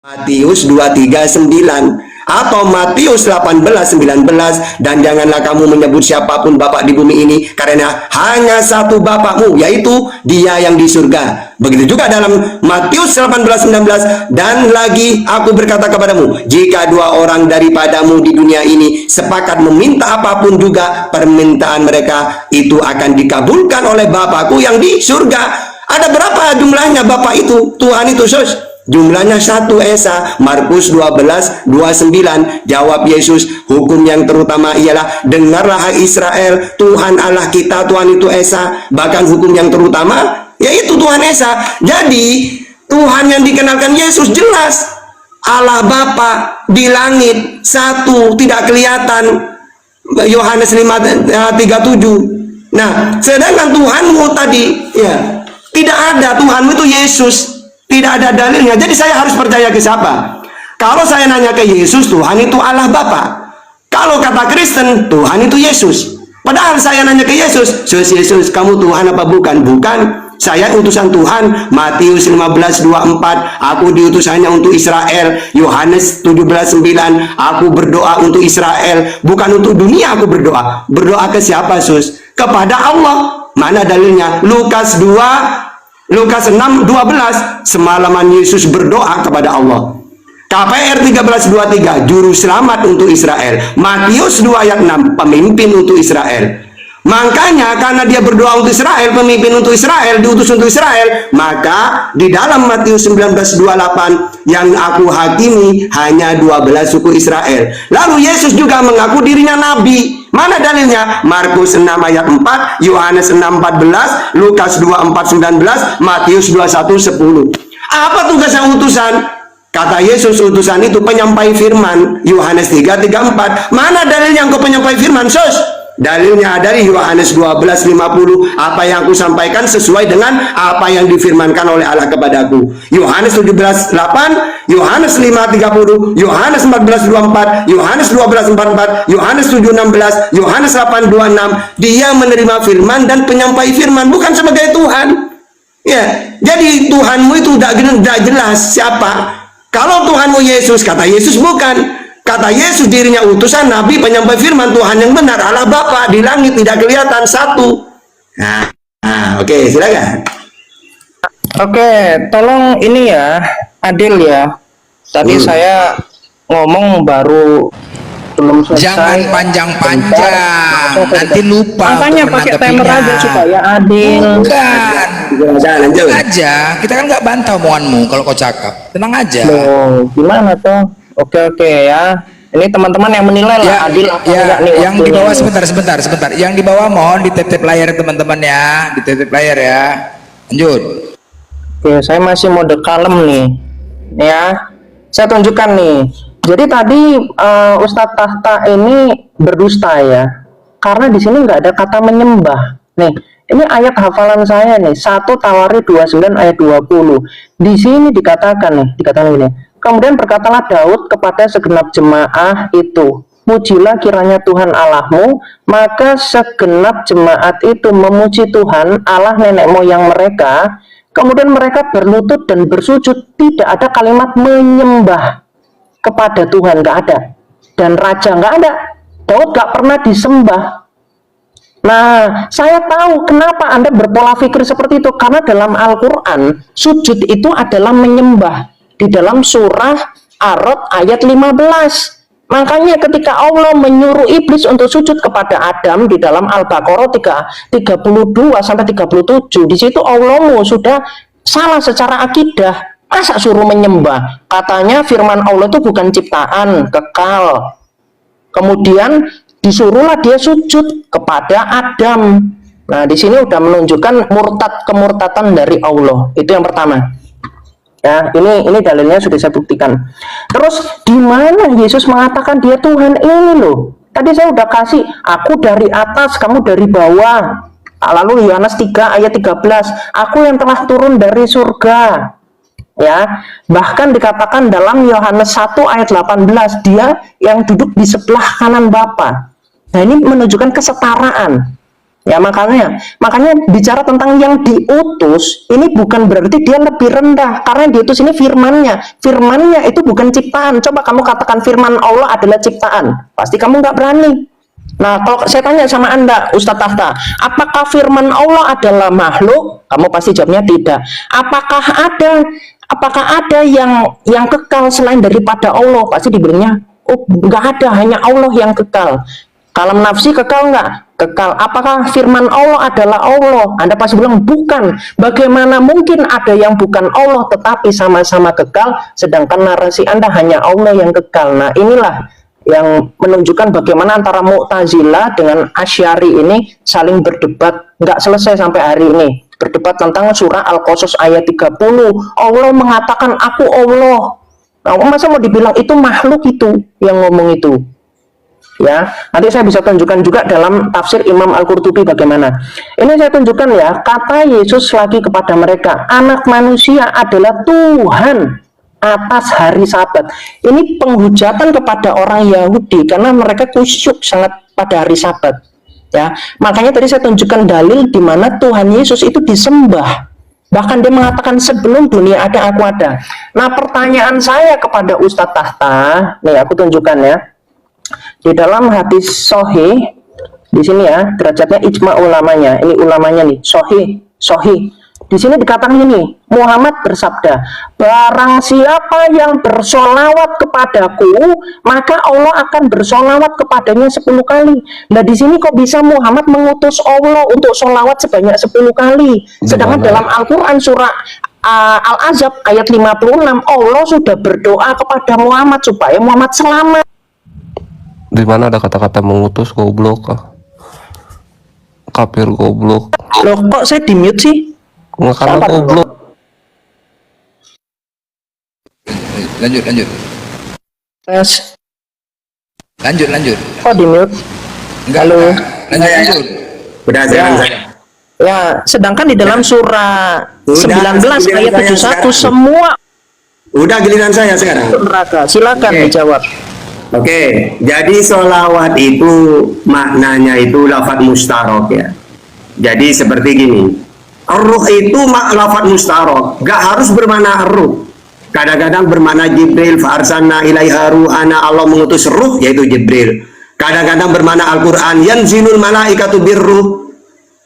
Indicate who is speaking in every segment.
Speaker 1: Matius 23:9 atau Matius 18:19, dan janganlah kamu menyebut siapapun Bapak di bumi ini, karena hanya satu Bapakmu, yaitu Dia yang di surga. Begitu juga dalam Matius 18:19, dan lagi aku berkata kepadamu, jika dua orang daripadamu di dunia ini sepakat meminta apapun juga permintaan mereka, itu akan dikabulkan oleh Bapakku yang di surga. Ada berapa jumlahnya Bapak itu, Tuhan itu, Sos? Jumlahnya satu esa. Markus 12:29. Jawab Yesus, hukum yang terutama ialah, dengarlah hai Israel, Tuhan Allah kita, Tuhan itu esa. Bahkan hukum yang terutama yaitu Tuhan esa. Jadi Tuhan yang dikenalkan Yesus jelas, Allah Bapa di langit, satu, tidak kelihatan. Yohanes 5:37. Nah, sedangkan Tuhanmu tadi, ya, tidak ada. Tuhanmu itu Yesus. Tidak ada dalilnya. Jadi saya harus percaya ke siapa? Kalau saya nanya ke Yesus, Tuhan itu Allah Bapa. Kalau kata Kristen, Tuhan itu Yesus. Padahal saya nanya ke Yesus, Yesus, kamu Tuhan apa bukan? Bukan. Saya utusan Tuhan. Matius 15:24, aku diutusannya untuk Israel. Yohanes 17:9, aku berdoa untuk Israel, bukan untuk dunia. Aku berdoa. Berdoa ke siapa, Sus? Kepada Allah. Mana dalilnya? Lukas 6:12, semalaman Yesus berdoa kepada Allah. KPR 13:23, juru selamat untuk Israel. Matius 2:6, pemimpin untuk Israel. Makanya karena dia berdoa untuk Israel, pemimpin untuk Israel, diutus untuk Israel, maka di dalam Matius 19:28, yang aku hakimi hanya 12 suku Israel. Lalu Yesus juga mengaku dirinya nabi. Mana dalilnya? Markus 6:4, Yohanes 6:14, Lukas 2:4-19, Matius 21:10. Apa tugasnya utusan? Kata Yesus, utusan itu penyampai firman. Yohanes 3:4. Mana dalilnya engkau penyampai firman, Sos? Dalilnya dari Yohanes 12:50, apa yang aku sampaikan sesuai dengan apa yang difirmankan oleh Allah kepadaku. Yohanes 17:8, Yohanes 5:30, Yohanes 14:24, Yohanes 12:44, Yohanes 7:16, Yohanes 8:26. Dia menerima firman dan penyampai firman, bukan sebagai Tuhan. Ya, jadi Tuhanmu itu tidak jelas siapa. Kalau Tuhanmu Yesus, kata Yesus bukan. Kata Yesus dirinya utusan, nabi, penyampai firman, Tuhan yang benar, Allah Bapa di langit, tidak kelihatan, satu. Oke, silakan.
Speaker 2: Oke, tolong ini ya, adil ya. Tadi saya ngomong baru belum selesai.
Speaker 3: Jangan panjang-panjang, nanti lupa.
Speaker 2: Makanya pakai timer aja supaya adil.
Speaker 3: Bukan. Tenang aja, kita kan nggak bantah omonganmu kalau kau cakap. Tenang aja.
Speaker 2: Loh, gimana tuh? Oke ya. Ini teman-teman yang menilai lah, adil apa enggak nih.
Speaker 3: Yang di bawah sebentar. Yang di bawah mohon dititip layar teman-teman ya, dititip layar ya. Lanjut.
Speaker 2: Oke, saya masih mode kalem nih. Ya. Saya tunjukkan nih. Jadi tadi Ustadz Tahta ini berdusta ya. Karena di sini nggak ada kata menyembah. Nih, ini ayat hafalan saya nih, 1 Tawarikh 29 ayat 20. Di sini dikatakan ini. Kemudian berkatalah Daud kepada segenap jemaah itu, pujilah kiranya Tuhan Allahmu. Maka segenap jemaat itu memuji Tuhan Allah nenek moyang mereka. Kemudian mereka berlutut dan bersujud. Tidak ada kalimat menyembah kepada Tuhan, nggak ada. Dan raja nggak ada. Daud nggak pernah disembah. Nah, saya tahu kenapa Anda berpola pikir seperti itu. Karena dalam Al-Quran, sujud itu adalah menyembah. Di dalam surah Ar-Rod ayat 15. Makanya ketika Allah menyuruh iblis untuk sujud kepada Adam di dalam Al-Baqarah 32-37, di situ Allah sudah salah secara akidah. Masa suruh menyembah? Katanya firman Allah itu bukan ciptaan, kekal. Kemudian disuruhlah dia sujud kepada Adam. Nah, di sini udah menunjukkan kemurtatan dari Allah. Itu yang pertama. Ya, ini dalilnya sudah saya buktikan. Terus di mana Yesus mengatakan dia Tuhan ini loh? Tadi saya udah kasih, aku dari atas, kamu dari bawah. Lalu Yohanes 3 ayat 13, aku yang telah turun dari surga. Ya, bahkan dikatakan dalam Yohanes 1 ayat 18, dia yang duduk di sebelah kanan Bapa. Nah, ini menunjukkan kesetaraan. Ya makanya bicara tentang yang diutus ini bukan berarti dia lebih rendah, karena yang diutus ini firmannya itu bukan ciptaan. Coba kamu katakan firman Allah adalah ciptaan, pasti kamu nggak berani. Nah, kalau saya tanya sama Anda, Ustadz Tahta, apakah firman Allah adalah makhluk? Kamu pasti jawabnya tidak. Apakah ada yang kekal selain daripada Allah? Pasti dibilangnya, oh nggak ada, hanya Allah yang kekal. Kalam nafsi kekal nggak? Kekal. Apakah firman Allah adalah Allah? Anda pasti bilang bukan. Bagaimana mungkin ada yang bukan Allah tetapi sama-sama kekal, sedangkan narasi Anda hanya Allah yang kekal. Nah, inilah yang menunjukkan bagaimana antara Mu'tazilah dengan Asy'ari ini saling berdebat, nggak selesai sampai hari ini. Berdebat tentang surah Al-Qasas ayat 30. Allah mengatakan aku Allah. Nah, masa mau dibilang itu makhluk itu yang ngomong itu? Ya, nanti saya bisa tunjukkan juga dalam tafsir Imam Al-Qurtubi bagaimana. Ini saya tunjukkan ya, kata Yesus lagi kepada mereka, anak manusia adalah Tuhan atas hari Sabat. Ini penghujatan kepada orang Yahudi karena mereka khusyuk sangat pada hari Sabat. Ya, makanya tadi saya tunjukkan dalil di mana Tuhan Yesus itu disembah. Bahkan dia mengatakan sebelum dunia ada aku ada. Nah, pertanyaan saya kepada Ustadz Tahta, nih aku tunjukkan ya. Di dalam hadis sahih di sini ya, derajatnya ijma ulamanya. Ini ulamanya nih, sahih. Di sini dikatakan ini, Muhammad bersabda, barang siapa yang bersolawat kepadaku, maka Allah akan bersolawat kepadanya 10 kali. Nah, di sini kok bisa Muhammad mengutus Allah untuk solawat sebanyak 10 kali? Sedangkan dalam Al-Quran surah Al-Ahzab ayat 56, Allah sudah berdoa kepada Muhammad supaya Muhammad selamat.
Speaker 4: Di mana ada kata-kata mengutus goblok? Kafir goblok.
Speaker 2: Loh, kok saya di-mute sih?
Speaker 4: Nggak, karena goblok.
Speaker 3: Lanjut.
Speaker 2: Tes.
Speaker 3: Lanjut.
Speaker 2: Kok di-mute?
Speaker 3: Enggak.
Speaker 2: Halo.
Speaker 3: Lanjut.
Speaker 1: Udah saya.
Speaker 2: Ya, sedangkan di dalam surah 19 ayat 71 semua
Speaker 1: Udah giliran saya sekarang.
Speaker 2: neraka. Silakan dijawab.
Speaker 1: Oke, jadi sholawat itu maknanya itu lafadz mustarok ya. Jadi seperti gini, ruh itu lafadz mustarok, gak harus bermakna ruh. Kadang-kadang bermakna Jibril, fa'arsalna ilaiha ruhana, Allah mengutus ruh yaitu Jibril. Kadang-kadang bermakna Al-Quran, yanzilul malaikatu birruh,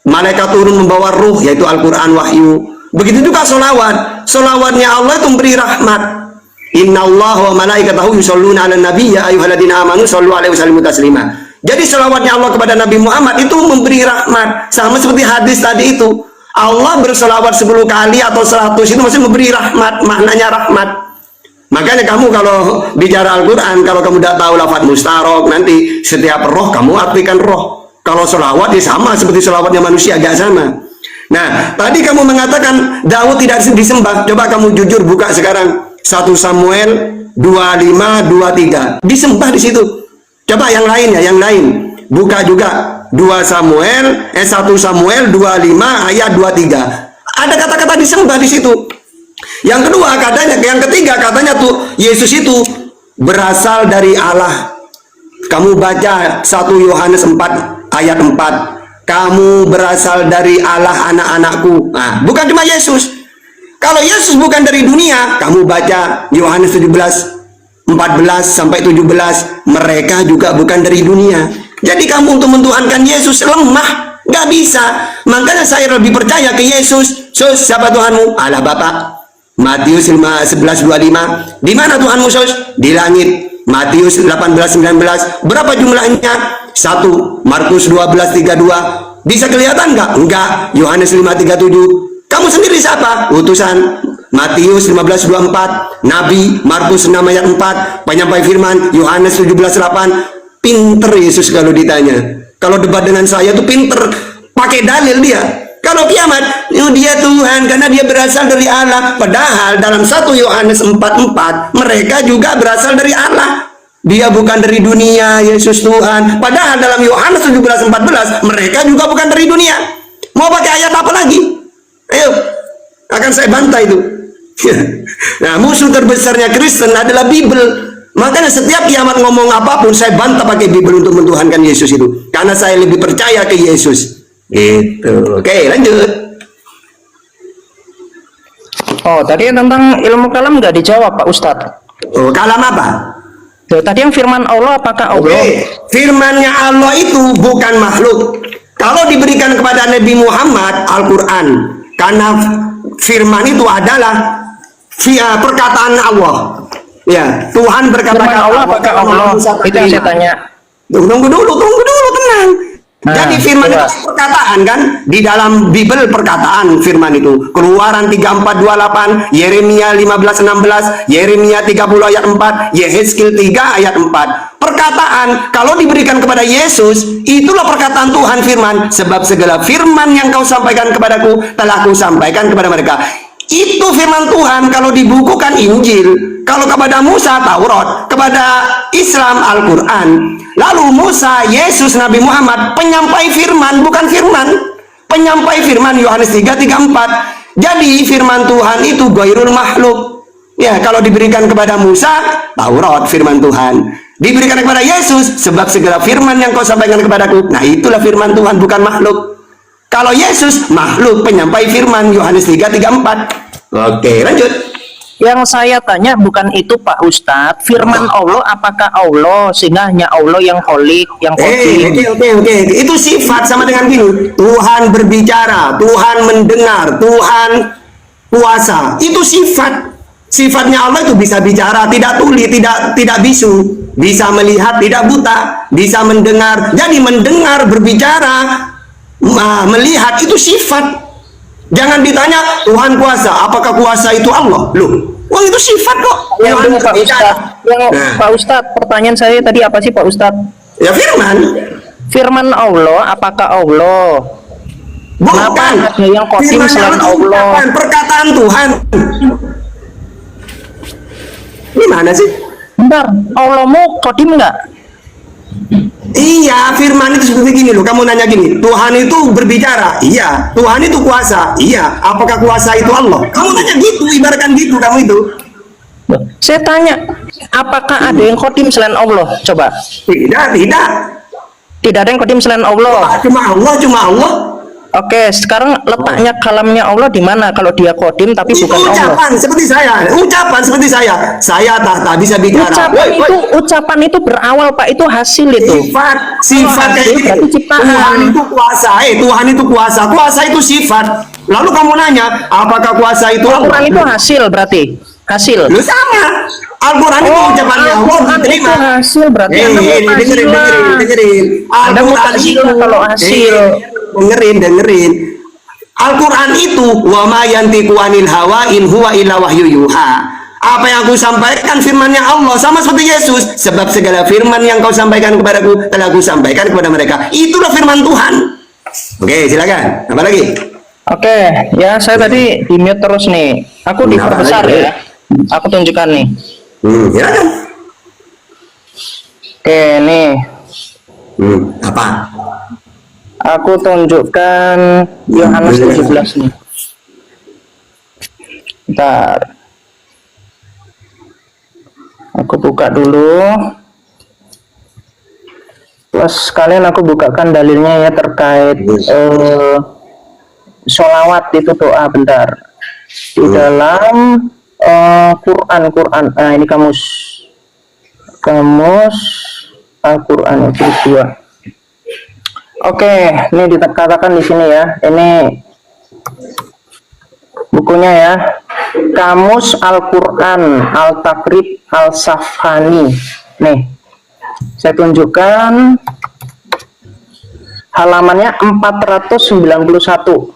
Speaker 1: malaikat turun membawa ruh yaitu Al-Quran wahyu. Begitu juga sholawat, sholawatnya Allah itu memberi rahmat. Inna Allah wa malaikatahu yusholluna ala nabi ya ayyuhalladzina amanu shollu alaihi wasallimu taslima. Jadi selawatnya Allah kepada Nabi Muhammad itu memberi rahmat. Sama seperti hadis tadi itu, Allah berselawat 10 kali atau 100 itu masih memberi rahmat, maknanya rahmat. Makanya kamu kalau bicara Al-Quran, kalau kamu tidak tahu lafadz mustarok, nanti setiap roh kamu artikan roh. Kalau selawat ya sama seperti selawatnya manusia, agak sama. Nah, tadi kamu mengatakan Daud tidak disembah. Coba kamu jujur buka sekarang 1 Samuel 25-23. Disembah di situ. Coba yang lain ya, yang lain. Buka juga 1 Samuel 25 ayat 23. Ada kata-kata disembah di situ. Yang kedua katanya, yang ketiga katanya tuh Yesus itu berasal dari Allah. Kamu baca 1 Yohanes 4 ayat 4. Kamu berasal dari Allah anak-anakku. Nah, bukan cuma Yesus. Kalau Yesus bukan dari dunia, kamu baca Yohanes 17 14 sampai 17, mereka juga bukan dari dunia. Jadi kamu untuk mentuhankan Yesus lemah, nggak bisa. Makanya saya lebih percaya ke Yesus. Sus, siapa Tuhanmu? Allah Bapa. Matius 11:25. Di mana Tuhanmu, Sus? Di langit. Matius 18:19. Berapa jumlahnya? 1. Markus 12:32. Bisa kelihatan nggak? Enggak. Yohanes 5:37. Kamu sendiri siapa? Utusan. Matius 15:24. Nabi. Markus 6 ayat 4. Penyampai firman. Yohanes 17:8. Pinter Yesus kalau ditanya. Kalau debat dengan saya tuh pinter. Pakai dalil dia. Kalau kiamat, dia Tuhan karena dia berasal dari Allah. Padahal dalam 1 Yohanes 4:4 mereka juga berasal dari Allah. Dia bukan dari dunia, Yesus Tuhan. Padahal dalam Yohanes 17:14 mereka juga bukan dari dunia. Mau pakai ayat apa lagi? Ayo, akan saya bantah itu. Nah, musuh terbesarnya Kristen adalah Bible. Makanya setiap kiamat ngomong apapun saya bantah pakai Bible untuk mentuhankan Yesus itu. Karena saya lebih percaya ke Yesus. Gitu. Oke, lanjut.
Speaker 2: Oh, tadi tentang ilmu kalam nggak dijawab Pak Ustadz.
Speaker 1: Oh, kalam apa?
Speaker 2: Loh, tadi yang firman Allah apakah Allah?
Speaker 1: Oke, firmannya Allah itu bukan makhluk. Kalau diberikan kepada Nabi Muhammad Al-Quran, karena firman itu adalah perkataan Allah. Ya, Tuhan berkata
Speaker 2: Firman Allah apakah Allah? Itu yang saya tanya.
Speaker 1: Tunggu dulu, tenang.
Speaker 2: Nah,
Speaker 1: Jadi firman
Speaker 2: coba.
Speaker 1: itu perkataan kan, di dalam Bible perkataan firman itu. Keluaran 34:28, Yeremia 15:16, Yeremia 30 ayat 4, Yehezkiel 3 ayat 4. Perkataan kalau diberikan kepada Yesus, itulah perkataan Tuhan firman, sebab segala firman yang kau sampaikan kepadaku telah ku sampaikan kepada mereka. Itu firman Tuhan kalau dibukukan Injil. Kalau kepada Musa Taurat, kepada Islam Al-Quran. Lalu Musa, Yesus, Nabi Muhammad penyampai firman, bukan firman. Penyampai firman Yohanes 3:34. Jadi firman Tuhan itu ghairul makhluk. Ya, kalau diberikan kepada Musa, Taurat firman Tuhan. Diberikan kepada Yesus, sebab segala firman yang kau sampaikan kepadaku. Nah, itulah firman Tuhan, bukan makhluk. Kalau Yesus, makhluk penyampai firman Yohanes 3:34. Oke, lanjut.
Speaker 2: Yang saya tanya bukan itu Pak Ustadz. Firman Allah apakah Allah? Sehingga hanya Allah yang kholik, yang qadim.
Speaker 1: Oke. Itu sifat sama dengan gini. Tuhan berbicara, Tuhan mendengar, Tuhan kuasa. Itu sifat. Sifatnya Allah itu bisa bicara, tidak tuli, tidak bisu, bisa melihat, tidak buta, bisa mendengar. Jadi mendengar, berbicara, melihat itu sifat. Jangan ditanya Tuhan kuasa, apakah kuasa itu Allah? Loh, wah itu sifat kok.
Speaker 2: Yang dulu Pak Ustadz.
Speaker 1: Nah.
Speaker 2: Pak Ustadz, pertanyaan saya tadi apa sih Pak Ustadz?
Speaker 1: Ya firman.
Speaker 2: Firman Allah apakah Allah? Kenapa
Speaker 1: Bukan.
Speaker 2: ada yang qadim
Speaker 1: Firman
Speaker 2: selain
Speaker 1: itu
Speaker 2: Allah?
Speaker 1: ucapan, perkataan Tuhan. Ini mana sih?
Speaker 2: Bentar, Allahmu qadim nggak?
Speaker 1: Iya, firman itu seperti gini loh. Kamu nanya gini, Tuhan itu berbicara. Iya. Tuhan itu kuasa. Iya. Apakah kuasa itu Allah? Kamu nanya gitu, ibaratkan gitu kamu itu.
Speaker 2: Saya tanya, apakah ada yang qadim selain Allah? Coba.
Speaker 1: Tidak.
Speaker 2: Tidak ada yang qadim selain Allah.
Speaker 1: Cuma Allah.
Speaker 2: Oke, sekarang letaknya kalamnya Allah di mana? Kalau dia qadim tapi
Speaker 1: Itu
Speaker 2: bukan Allah.
Speaker 1: ucapan seperti saya. Saya tahta bisa bicara.
Speaker 2: Ucapan itu berawal Pak, itu hasil itu.
Speaker 1: Sifat kayak
Speaker 2: hasil
Speaker 1: gitu.
Speaker 2: berarti ciptaan.
Speaker 1: Tuhan itu kuasa. Tuhan itu kuasa. Kuasa itu sifat. Lalu kamu nanya, apakah kuasa itu Allah?
Speaker 2: Al-Quran itu hasil berarti. Hasil.
Speaker 1: Lu sama. Al-Quran itu ucapannya Allah
Speaker 2: Al-Quran itu
Speaker 1: diterima.
Speaker 2: hasil berarti. Anda
Speaker 1: Dengerin.
Speaker 2: Anda
Speaker 1: Al-Quran
Speaker 2: mutazilah kalau hasil.
Speaker 1: Dengerin. Al-Quran itu wa ma yantiqu anil hawa in huwa illa wahyu yuha. Apa yang aku sampaikan firmannya Allah, sama seperti Yesus, sebab segala firman yang kau sampaikan kepadaku telah aku sampaikan kepada mereka. Itulah firman Tuhan. Oke, silakan. Apa lagi?
Speaker 2: Oke, ya saya tadi di mute terus nih. Aku diperbesar ya. Aku tunjukkan nih.
Speaker 1: Silakan.
Speaker 2: Oke, nih.
Speaker 1: Apa?
Speaker 2: Aku tunjukkan Yohanes 17 nih. Bentar. Aku buka dulu. Plus sekalian aku bukakan dalilnya ya terkait sholawat itu doa. Bentar. Di dalam Quran. Nah, ini kamus Al-Quran itu 2. Oke, ini dikatakan di sini ya. Ini bukunya ya. Kamus Al-Quran Al-Takrib Al-Safhani. Nih, saya tunjukkan halamannya 491.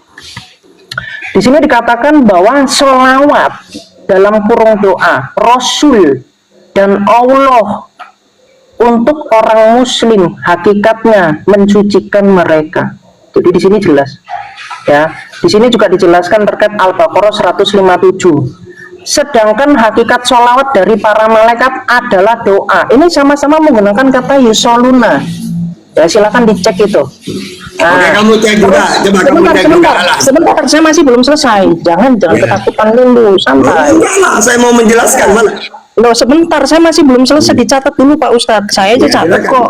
Speaker 2: Di sini dikatakan bahwa sholawat dalam kurung doa Rasul dan Allah untuk orang muslim hakikatnya mensucikan mereka. Jadi di sini jelas ya. Di sini juga dijelaskan terkait Al-Baqarah 157. Sedangkan hakikat sholawat dari para malaikat adalah doa. Ini sama-sama menggunakan kata yusoluna. Ya silakan dicek itu. Nah,
Speaker 1: Oke, kamu cek juga. Coba kamu cek juga lah.
Speaker 2: Sebentar, saya masih belum selesai. Jangan ketakutan dulu, santai.
Speaker 1: Enggak lah, saya mau menjelaskan mana.
Speaker 2: Loh sebentar, saya masih belum selesai, dicatat dulu Pak Ustadz. Saya aja catat
Speaker 1: silakan.
Speaker 2: kok.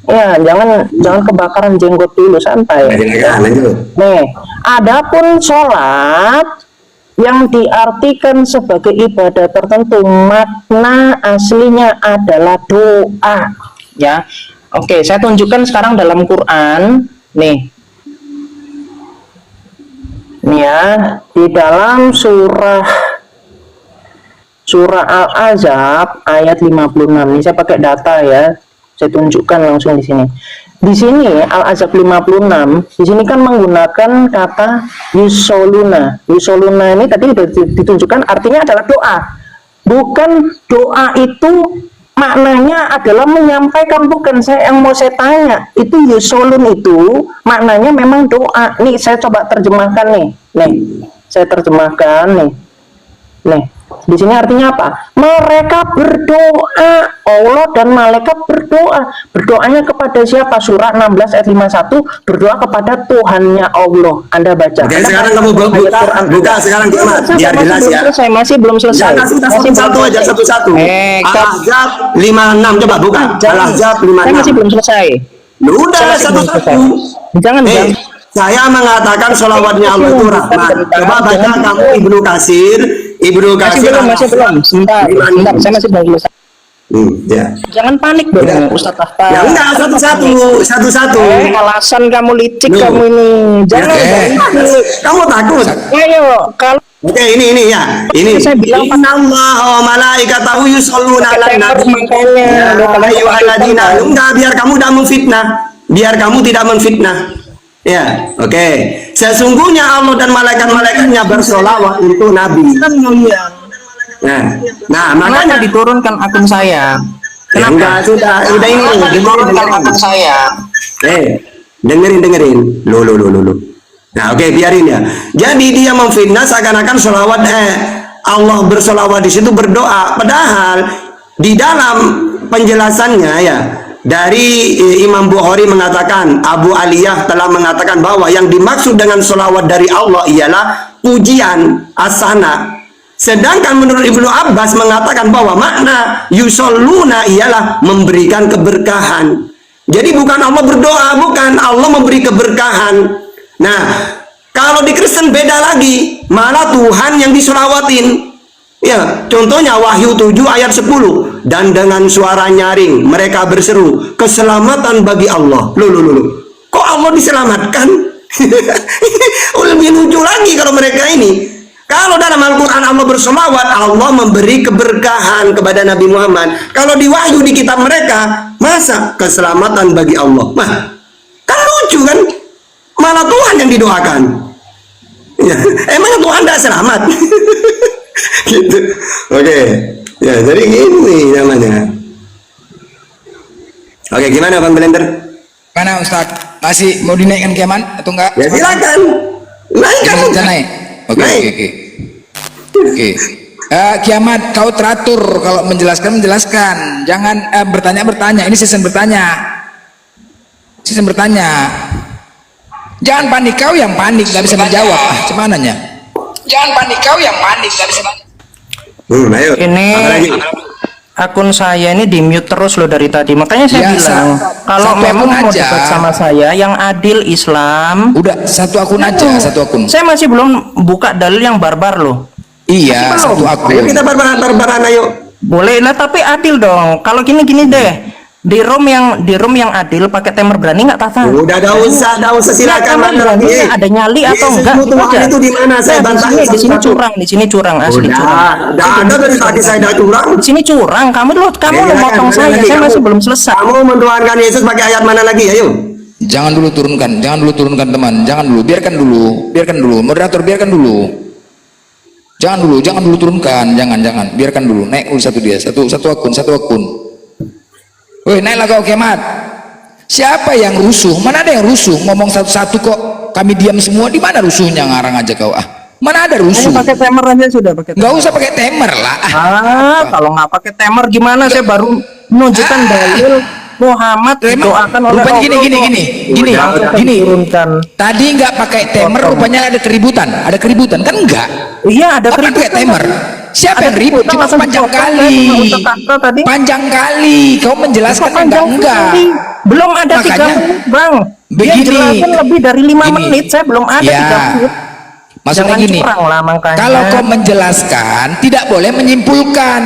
Speaker 2: Ya, jangan kebakaran jenggot dulu, santai.
Speaker 1: Lanjut.
Speaker 2: Nih, adapun sholat yang diartikan sebagai ibadah tertentu, makna aslinya adalah doa. Ya, oke, saya tunjukkan sekarang dalam Quran. Nih ya, di dalam surah Al-Ahzab ayat 56. Ini saya pakai data ya. Saya tunjukkan langsung di sini. Di sini Al-Ahzab 56, di sini kan menggunakan kata yusoluna. Yusoluna ini tadi ditunjukkan artinya adalah doa. Bukan doa itu maknanya adalah menyampaikan, bukan. Yang mau saya tanya, itu yusolun itu maknanya memang doa. Nih saya coba terjemahkan nih. Saya terjemahkan nih. Di sini artinya apa? Mereka berdoa, Allah dan malaikat berdoa. Berdoanya kepada siapa? Surah 16 ayat 51, berdoa kepada Tuhannya Allah. Anda baca.
Speaker 1: Oke, sekarang kamu buka sekarang biar jelas ya.
Speaker 2: Masih belum selesai.
Speaker 1: Satu aja satu-satu. Al-Ahzab 56 coba buka. Al-Ahzab 56.
Speaker 2: Saya masih belum selesai.
Speaker 1: Udah satu-satu.
Speaker 2: Jangan.
Speaker 1: Saya mengatakan sholawatnya Allah itu rahmat. Coba baca kamu Ibnu Katsir.
Speaker 2: Masih belum. Sebentar. Saya masih belum selesai.
Speaker 1: Ya.
Speaker 2: Jangan panik dong, Ustaz Tahta.
Speaker 1: Ya enggak, satu-satu.
Speaker 2: Alasan kamu licik kamu ini. Jangan
Speaker 1: Kamu takut.
Speaker 2: Ayo, kalau
Speaker 1: Oke, ini ya. Ini.
Speaker 2: saya bilang
Speaker 1: Innallaha wa malaikatahu yusholluna 'alan nabi. Ya ayyuhalladzina. Enggak, biar kamu tidak memfitnah. Biar kamu tidak memfitnah. Ya, oke. Sesungguhnya Allah dan malaikat-malaikatnya bersolawat untuk Nabi. Nah, makanya
Speaker 2: diturunkan akun saya.
Speaker 1: Kenapa? Sudah ini diturunkan akun saya. Dengerin. Lo. Nah, oke, biarin ya. Jadi dia memfitnah seakan-akan solawat Allah bersolawat di situ berdoa. Padahal di dalam penjelasannya ya, dari Imam Bukhari mengatakan, Abu Aliyah telah mengatakan bahwa yang dimaksud dengan solawat dari Allah ialah pujian asana. Sedangkan menurut Ibnu Abbas mengatakan bahwa makna yusolluna ialah memberikan keberkahan. Jadi bukan Allah berdoa, bukan, Allah memberi keberkahan. Nah, kalau di Kristen beda lagi, malah Tuhan yang disolawatin. Ya, contohnya Wahyu 7 ayat 10. Dan dengan suara nyaring mereka berseru, keselamatan bagi Allah. Loh. Kok Allah diselamatkan? Lebih lucu lagi kalau mereka ini. Kalau dalam Al-Quran Allah bersolawat, Allah memberi keberkahan kepada Nabi Muhammad. Kalau di Wahyu di kitab mereka, masa keselamatan bagi Allah? Kan lucu kan? Malah Tuhan yang didoakan. Ya, emangnya Tuhan tidak selamat? Gitu. Oke. Ya, jadi gini namanya. Oke, gimana Bang Blender?
Speaker 3: Mana Ustaz? Masih mau dinaikkan kiaman atau enggak?
Speaker 1: Ya silakan. Naikkan.
Speaker 3: Naik. Oke. Kiamat, kau teratur kalau menjelaskan. Jangan bertanya. Ini season bertanya. Jangan panik, kau yang panik nggak bisa menjawab. Cemananya. Jangan panik, kau yang panik nggak bisa.
Speaker 1: Ayo.
Speaker 2: Ini akun saya ini di mute terus loh dari tadi. Makanya saya bilang kalau memang mau debat sama saya yang adil Islam,
Speaker 3: udah satu akun aja, satu akun.
Speaker 2: Saya masih belum buka dalil yang barbar loh.
Speaker 3: Iya, satu akun.
Speaker 1: Ayo kita barbaran ayo.
Speaker 2: Boleh lah, tapi adil dong. Kalau gini deh. Di room yang adil pakai timer berani nggak Tata?
Speaker 1: Udah enggak usah silakan lagi.
Speaker 2: Ada nyali atau enggak?
Speaker 1: Itu di mana? Saya bantah
Speaker 2: di sini curang asli curang.
Speaker 1: Ada dari tadi saya udah curang.
Speaker 2: Di sini curang. Kamu mau motong saya masih belum selesai.
Speaker 1: Kamu mendoakan Yesus pakai ayat mana lagi? Ayo.
Speaker 3: Jangan dulu turunkan teman. Jangan dulu, biarkan dulu. Moderator biarkan dulu. Jangan dulu turunkan. Jangan. Biarkan dulu. Naik dulu satu akun. Woi, naiklah kau kiamat. Siapa yang rusuh? Mana ada yang rusuh? Ngomong satu-satu kok. Kami diam semua. Di mana rusuhnya? Ngarang aja kau. Mana ada rusuh?
Speaker 2: Pakai timer aja sudah pakai.
Speaker 3: Nggak usah pakai timer lah.
Speaker 2: Kalau nggak pakai timer gimana? Saya baru menunjukkan dalil Muhammad doakan oleh
Speaker 3: Allah. Gini. Tadi nggak pakai timer, rupanya ada keributan kan enggak?
Speaker 2: Iya, ada keributan.
Speaker 3: Pakai timer. Siapa yang ribut? Cuma
Speaker 2: langsung
Speaker 3: panjang
Speaker 2: dipotong,
Speaker 3: kali.
Speaker 2: sama Ustaz Tahta tadi.
Speaker 3: Panjang kali. Kau menjelaskan
Speaker 2: Kok panjang
Speaker 3: enggak.
Speaker 2: kali? Belum ada 3
Speaker 3: Makanya,
Speaker 2: menit, Bang. Dia
Speaker 3: begini.
Speaker 2: jelasin lebih dari 5
Speaker 3: Gini.
Speaker 2: menit, saya belum ada
Speaker 3: Ya.
Speaker 2: 3 menit.
Speaker 3: Maksudnya
Speaker 2: Jangan
Speaker 3: gini,
Speaker 2: curang lah makanya.
Speaker 3: kalau kau menjelaskan tidak boleh menyimpulkan.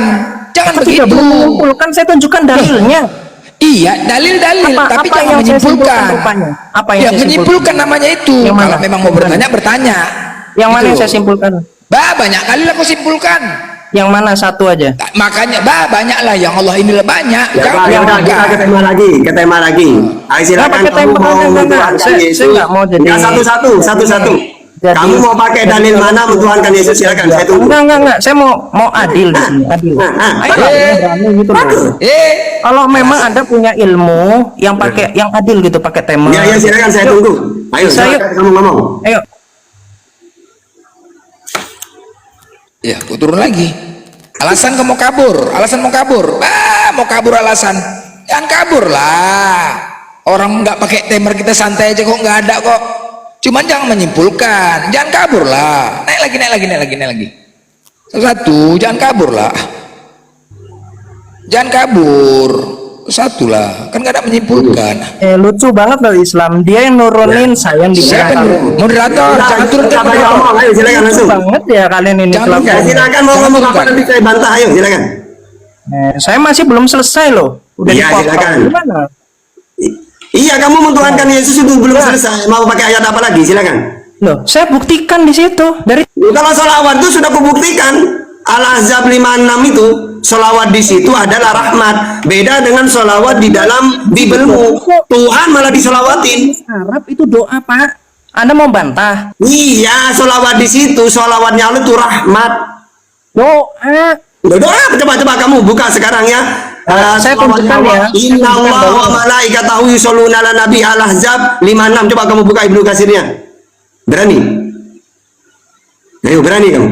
Speaker 3: Jangan
Speaker 2: Aku
Speaker 3: begitu.
Speaker 2: tidak belum menyimpulkan, saya tunjukkan dalilnya.
Speaker 3: Iya, dalil-dalil, tapi
Speaker 2: apa
Speaker 3: jangan
Speaker 2: yang saya simpulkan
Speaker 3: menyimpulkan.
Speaker 2: rupanya? Apa yang
Speaker 3: Ya,
Speaker 2: saya
Speaker 3: menyimpulkan namanya itu.
Speaker 2: Yang mana?
Speaker 3: Kalau memang mau
Speaker 2: Yang mana?
Speaker 3: bertanya, bertanya.
Speaker 2: Yang mana
Speaker 3: Gitu.
Speaker 2: yang saya simpulkan?
Speaker 3: Banyak kali lah kau simpulkan.
Speaker 2: Yang mana satu aja?
Speaker 3: Makanya, banyak lah. Yang Allah inilah banyak.
Speaker 1: Ya,
Speaker 3: Jangan
Speaker 1: Pak, ya udah,
Speaker 3: bukan.
Speaker 1: kita ke tema lagi, ke tema lagi. Ayo silakan
Speaker 2: pakai
Speaker 1: kamu
Speaker 2: tema,
Speaker 1: mau
Speaker 2: enggak.
Speaker 1: mentuhankan
Speaker 2: Saya
Speaker 1: Yesus.
Speaker 2: nggak mau jadi-
Speaker 1: Ya, satu-satu.
Speaker 2: Jadi-
Speaker 1: Kamu mau pakai dalil mana mentuhankan Yesus? Silakan, saya tunggu.
Speaker 2: Enggak. Saya mau adil di sini, adil. Ayo, berani gitu loh. Kalau memang Anda punya ilmu yang pakai yang adil gitu, pakai tema.
Speaker 1: Ya, silakan, saya tunggu. Ayo,
Speaker 2: Saya-
Speaker 1: silakan kamu ngomong.
Speaker 2: Ayo.
Speaker 3: Ya, aku turun lagi. Alasan kamu kabur, mau kabur alasan. Jangan kabur lah. Orang nggak pakai timer kita santai aja kok, nggak ada kok. Cuman jangan menyimpulkan, jangan kabur lah. Naik lagi. Satu, jangan kabur lah. Jangan kabur. Satu lah, kan nggak ada menyimpulkan.
Speaker 2: Lucu banget loh Islam. Dia yang nurunin, saya yang
Speaker 3: Siapa
Speaker 2: dibelakang.
Speaker 3: yang moderator? Jangan turunkan
Speaker 1: Siapa yang
Speaker 3: moderator.
Speaker 1: ngomong? Ayo, silakan
Speaker 2: Lucu
Speaker 1: langsung.
Speaker 2: banget ya kalian ini.
Speaker 3: Jangan
Speaker 2: kelakuan.
Speaker 1: Ya, silakan mau ngomong apa nanti saya bantah. Ayo, silakan.
Speaker 2: Saya masih belum selesai loh. Udah
Speaker 1: Iya,
Speaker 2: dipotong.
Speaker 1: silakan.
Speaker 2: Gimana?
Speaker 1: Iya, kamu mentuhankan Yesus itu belum selesai. Mau pakai ayat apa lagi? Silakan.
Speaker 2: Loh, saya buktikan di situ dari
Speaker 1: Kalau sholawat itu sudah kubuktikan. Al-Ahzab 56 itu sholawat di situ adalah rahmat. Beda dengan sholawat di dalam Bibelmu. Tuhan malah disolawatin.
Speaker 2: Arab itu doa, Pak. Anda mau bantah?
Speaker 1: Iya, sholawat di situ, sholawatnya Allah itu rahmat.
Speaker 2: Doa.
Speaker 1: Doa, coba kamu buka sekarang ya.
Speaker 2: Saya tunjukkan ya.
Speaker 1: Inna Allah wa malaikatahu yusholluna ala nabi. Al-Ahzab 56. Coba kamu buka Ibnu Katsirnya. Berani? Ayo, berani kamu.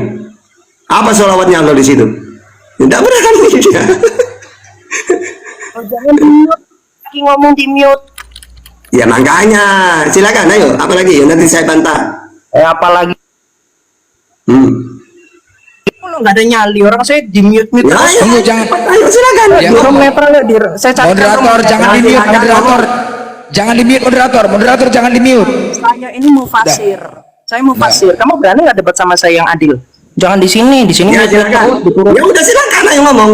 Speaker 1: Apa sholawatnya Allah di situ? Tidak berani dia.
Speaker 2: Oh, jangan di mute. Lagi ngomong di mute.
Speaker 1: Ya makanya, silakan. Ayo, apa lagi? Nanti saya bantah.
Speaker 2: Apalagi kalau nggak ada nyali orang saya di mute
Speaker 1: Ya,
Speaker 2: terus.
Speaker 1: ayo,
Speaker 3: Tunggu, jangan.
Speaker 1: Ayo, silakan.
Speaker 3: Ya.
Speaker 2: Di room netral ya, saya cari
Speaker 3: Moderator, jangan di mute, moderator. Jangan di mute, moderator jangan di mute.
Speaker 2: Saya ini mau fasir. Saya mau fasir. Kamu berani nggak debat sama saya yang adil? Jangan di sini
Speaker 1: Ya,
Speaker 2: mute
Speaker 1: silakan.
Speaker 2: terus, diturun.
Speaker 1: Ya udah silakan, ayo ngomong.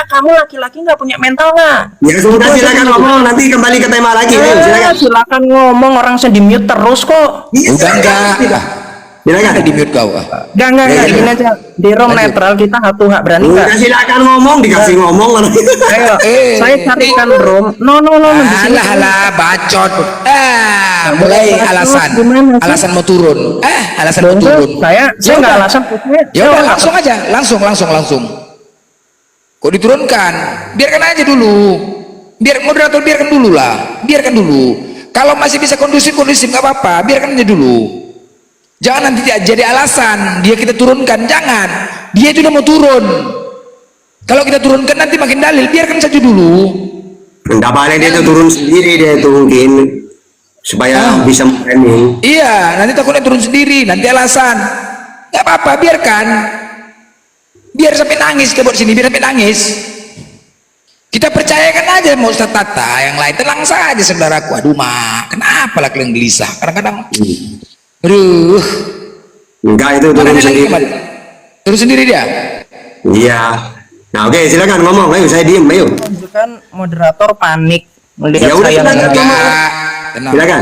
Speaker 2: Kamu laki-laki nggak punya mental nggak?
Speaker 1: Ya sudah, silakan ngomong. Nanti kembali ke tema lagi. Ayo, silakan.
Speaker 2: Silakan ngomong, orang saya di mute terus kok.
Speaker 1: Iya,
Speaker 3: Udah
Speaker 1: silakan.
Speaker 3: enggak.
Speaker 1: Silakan.
Speaker 3: Ada di mute kau.
Speaker 2: Enggak,
Speaker 1: Ya,
Speaker 2: gini aja. Di room netral kita satu hak berani nggak?
Speaker 1: Udah silakan ngomong, dikasih ngomong.
Speaker 2: Ayo, saya carikan room. No, di sini.
Speaker 3: Alah, bacot. Mulai alasan.
Speaker 2: Gimana sih?
Speaker 3: Alasan mau turun. Alasan mau turun.
Speaker 2: Saya nggak alasan.
Speaker 3: Ya udah, langsung aja, langsung. Kok diturunkan? Biarkan aja dulu. Biar moderator biarkan dulu lah. Biarkan dulu. Kalau masih bisa kondusif nggak apa-apa. Biarkan aja dulu. Jangan nanti jadi alasan dia kita turunkan. Jangan. Dia itu udah mau turun. Kalau kita turunkan nanti makin dalil. Biarkan saja dulu.
Speaker 1: Enggak boleh dia itu turun sendiri, dia itu mungkin supaya bisa framing.
Speaker 3: Iya, nanti takutnya turun sendiri. Nanti alasan. Nggak apa-apa, biarkan. Biar sampai nangis kita buat sini. Biar sampai nangis. Kita percayakan aja mau Ustaz Tata. Yang lain tenang saja saudaraku. Aduh mak, kenapa lah kalian gelisah? Kadang-kadang aduh,
Speaker 1: Enggak, itu
Speaker 3: mana
Speaker 1: turun
Speaker 3: dia lagi
Speaker 1: sendiri.
Speaker 3: kemarin? Turun sendiri dia?
Speaker 1: Iya. Nah, oke, silakan ngomong. Ayo, saya diem. Ayo.
Speaker 2: Tunjukkan moderator panik melihat
Speaker 1: Ya udah,
Speaker 2: saya.
Speaker 1: silakan.
Speaker 3: Enggak, tenang.
Speaker 1: Silakan.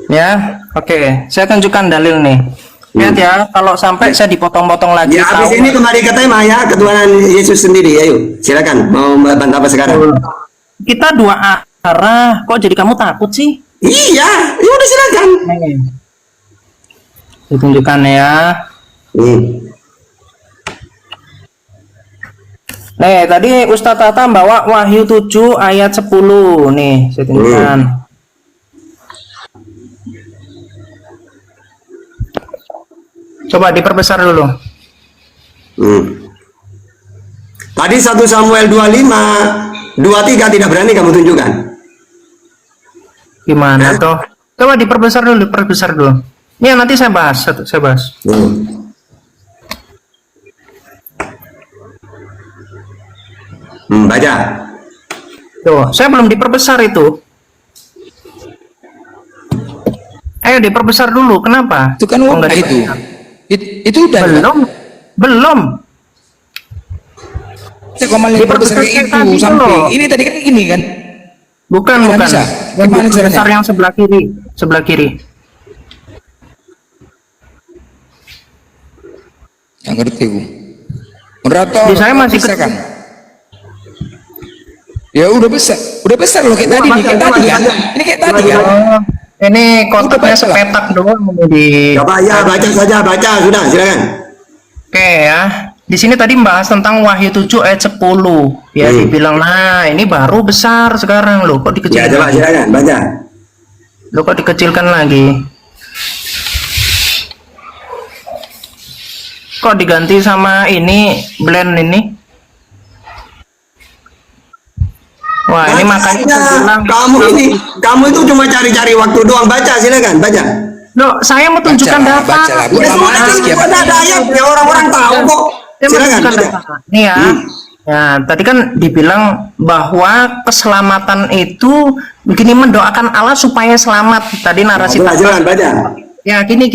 Speaker 2: Ya, oke. Saya tunjukkan dalil nih. Lihat ya, kalau sampai saya dipotong-potong lagi.
Speaker 1: Ya, habis
Speaker 2: tahu-
Speaker 1: ini kembali ke tema ya, ketuhanan Yesus sendiri. Ayo, silakan. Mau bantah apa sekarang?
Speaker 2: Kita dua arah. Kok jadi kamu takut sih?
Speaker 1: Iya, ya udah silakan.
Speaker 2: Ditunjukkan ya. Nih, tadi Ustadz Tata bawa Wahyu 7 ayat 10. Nih, saya tunjukkan. Coba diperbesar dulu.
Speaker 1: Tadi 1 Samuel 25, 23 tidak berani kamu tunjukkan.
Speaker 2: Gimana toh? Coba diperbesar dulu, diperbesar dulu. Ya nanti saya bahas, saya bahas.
Speaker 1: Baca.
Speaker 2: Tuh, saya belum diperbesar itu. Ayo diperbesar dulu. Kenapa?
Speaker 3: Itu kan
Speaker 2: Kok
Speaker 3: udah
Speaker 2: nggak
Speaker 3: itu.
Speaker 2: diperbesar?
Speaker 3: Itu udah.
Speaker 2: Belum. Belum.
Speaker 3: Saya kok malah
Speaker 2: Diperbesar
Speaker 3: diperbesar kayak
Speaker 2: kayak
Speaker 3: itu
Speaker 2: tadi
Speaker 3: sampai.
Speaker 2: loh.
Speaker 3: Ini tadi kan gini kan.
Speaker 2: Bukan,
Speaker 3: Nggak
Speaker 2: bukan.
Speaker 3: bisa.
Speaker 2: Yang
Speaker 3: Gimana
Speaker 2: diperbesar
Speaker 3: caranya?
Speaker 2: yang sebelah kiri. Sebelah kiri.
Speaker 3: Yang ngerti aku. Moderator.
Speaker 2: Di saya masih
Speaker 3: bisa
Speaker 2: kecil.
Speaker 3: kan? Ya udah besar loh kayak tadi nih, kayak tadi kan. Ini kayak tadi kan.
Speaker 2: Oh, ini kotaknya
Speaker 3: Udah baca lah.
Speaker 2: sepetak doang di.
Speaker 1: Coba ya baca saja, baca sudah, silakan.
Speaker 2: Oke ya. Di sini tadi membahas tentang Wahyu 7 ayat 10. Ya, dibilang, nah ini baru besar sekarang loh, kok
Speaker 1: Ya
Speaker 2: dikecilkan?
Speaker 1: coba silakan baca.
Speaker 2: Loh, kok dikecilkan lagi? Kok diganti sama ini blend ini? Wah, ini makanya saya bilang,
Speaker 1: Kamu itu cuma cari-cari waktu doang. Baca silakan, baca.
Speaker 2: loh, saya mau tunjukkan
Speaker 3: Baca lah,
Speaker 2: data.
Speaker 3: baca lah. Buat
Speaker 1: Ya
Speaker 3: lama
Speaker 1: sudah,
Speaker 3: aja sekian.
Speaker 1: ada ayat ya, orang-orang tahu kok.
Speaker 2: Saya mau
Speaker 1: Silakan
Speaker 2: tunjukkan
Speaker 1: baca.
Speaker 2: data. Nih ya. Ya, tadi kan dibilang bahwa keselamatan itu begini, mendoakan Allah supaya selamat. Tadi narasi
Speaker 1: Coba silakan baca.
Speaker 2: ya gini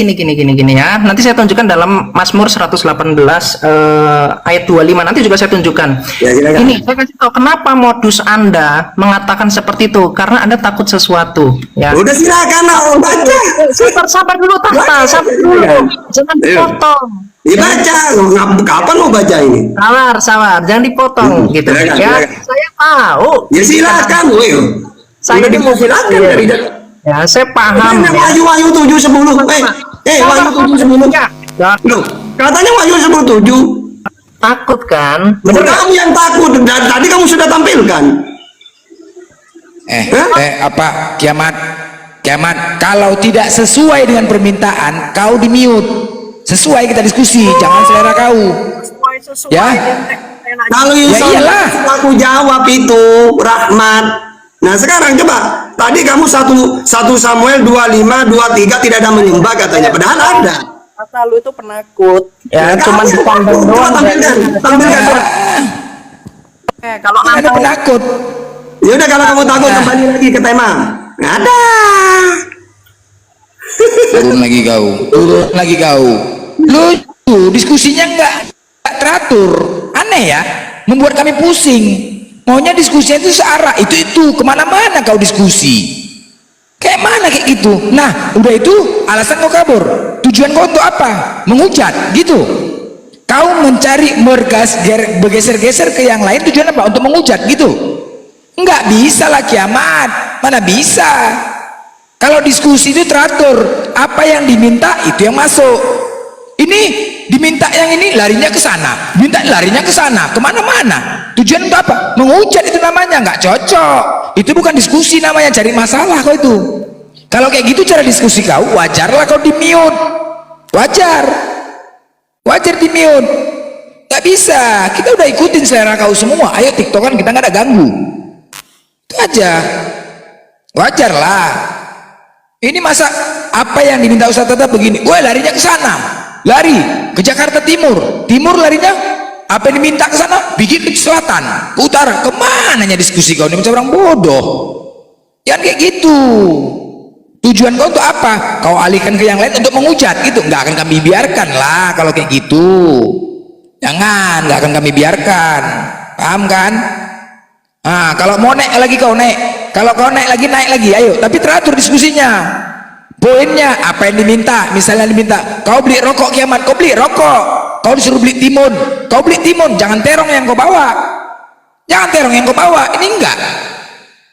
Speaker 2: ya. Nanti saya tunjukkan dalam Mazmur 118 ayat 25. Nanti juga saya tunjukkan.
Speaker 1: Ya, silakan.
Speaker 2: Ini saya kasih tahu kenapa modus Anda mengatakan seperti itu, karena Anda takut sesuatu, ya.
Speaker 1: Udah silakan lah, baca.
Speaker 2: Sabar dulu, Tahta, sabar dulu. Jangan dipotong.
Speaker 1: Dibaca. Kapan mau baca ini?
Speaker 2: Sabar, jangan dipotong gitu.
Speaker 1: Silakan,
Speaker 2: Ya,
Speaker 1: silakan.
Speaker 2: saya tahu.
Speaker 1: Ya silakan, woi.
Speaker 2: Saya
Speaker 1: Udah dipersilakan
Speaker 2: iya.
Speaker 1: dari
Speaker 2: Ya, saya paham.
Speaker 1: Katanya Wahyu 7:10. Wahyu 7:10.
Speaker 2: Ya,
Speaker 1: Loh, katanya Wahyu 10:7.
Speaker 2: takut kan?
Speaker 1: Bener kamu yang takut. Dan tadi kamu sudah tampilkan.
Speaker 3: Apa kiamat kalau tidak sesuai dengan permintaan kau di mute. Sesuai kita diskusi, jangan selera kau. Ya.
Speaker 1: Kalau
Speaker 3: Ya
Speaker 1: insya
Speaker 3: iyalah.
Speaker 1: aku jawab itu Rahmat. Nah sekarang coba. Tadi kamu 1 Samuel 25:23 tidak ada menyembah katanya. Padahal ada.
Speaker 2: Kata lu itu penakut. Ya,
Speaker 1: Ya,
Speaker 2: cuman
Speaker 1: kamu
Speaker 2: dipandang
Speaker 1: coba
Speaker 2: doang.
Speaker 1: tampilkan.
Speaker 2: Kalau
Speaker 3: Ada
Speaker 2: nantang
Speaker 3: penakut.
Speaker 1: Ya udah kalau kamu takut
Speaker 3: Nah.
Speaker 1: kembali lagi ke tema. Nggak ada.
Speaker 3: Turun lagi kau. Lucu, diskusinya nggak teratur. Aneh ya, membuat kami pusing. Maunya diskusinya itu searah, itu kemana-mana kau diskusi. Kayak mana kayak gitu? Nah, udah itu alasan kau kabur. Tujuan kau untuk apa? Menghujat, gitu. Kau mencari bergeser-geser ke yang lain, tujuan apa? Untuk menghujat, gitu. Enggak bisa lah kiamat, mana bisa. Kalau diskusi itu teratur, apa yang diminta itu yang masuk. Ini diminta yang ini larinya ke sana, minta larinya ke sana, kemana-mana. Tujuan untuk apa? Menghujat itu namanya, nggak cocok. Itu bukan diskusi namanya, cari masalah kau itu. Kalau kayak gitu cara diskusi kau, wajarlah kau di mute. Wajar di mute. Nggak bisa, kita udah ikutin selera kau semua. Ayo tiktokan, kita nggak ada ganggu. Itu aja. Wajarlah. Ini masa apa yang diminta Ustaz tetap begini? Wah, larinya ke sana. Lari ke Jakarta Timur. Timur larinya apa yang diminta ke sana? Bikin ke selatan, ke utara. Kemananya diskusi kau ini macam orang bodoh. Jangan kayak gitu. Tujuan kau untuk apa? Kau alihkan ke yang lain untuk menghujat gitu. Nggak akan kami biarkan lah kalau kayak gitu. Jangan, nggak akan kami biarkan. Paham kan? Nah, kalau mau naik lagi kau naik. Kalau kau naik lagi, ayo. Tapi teratur diskusinya. Poinnya apa yang diminta? Misalnya diminta, kau beli rokok kiamat, kau beli rokok. Kau disuruh beli timun, kau beli timun. Jangan terong yang kau bawa. Jangan terong yang kau bawa. Ini enggak.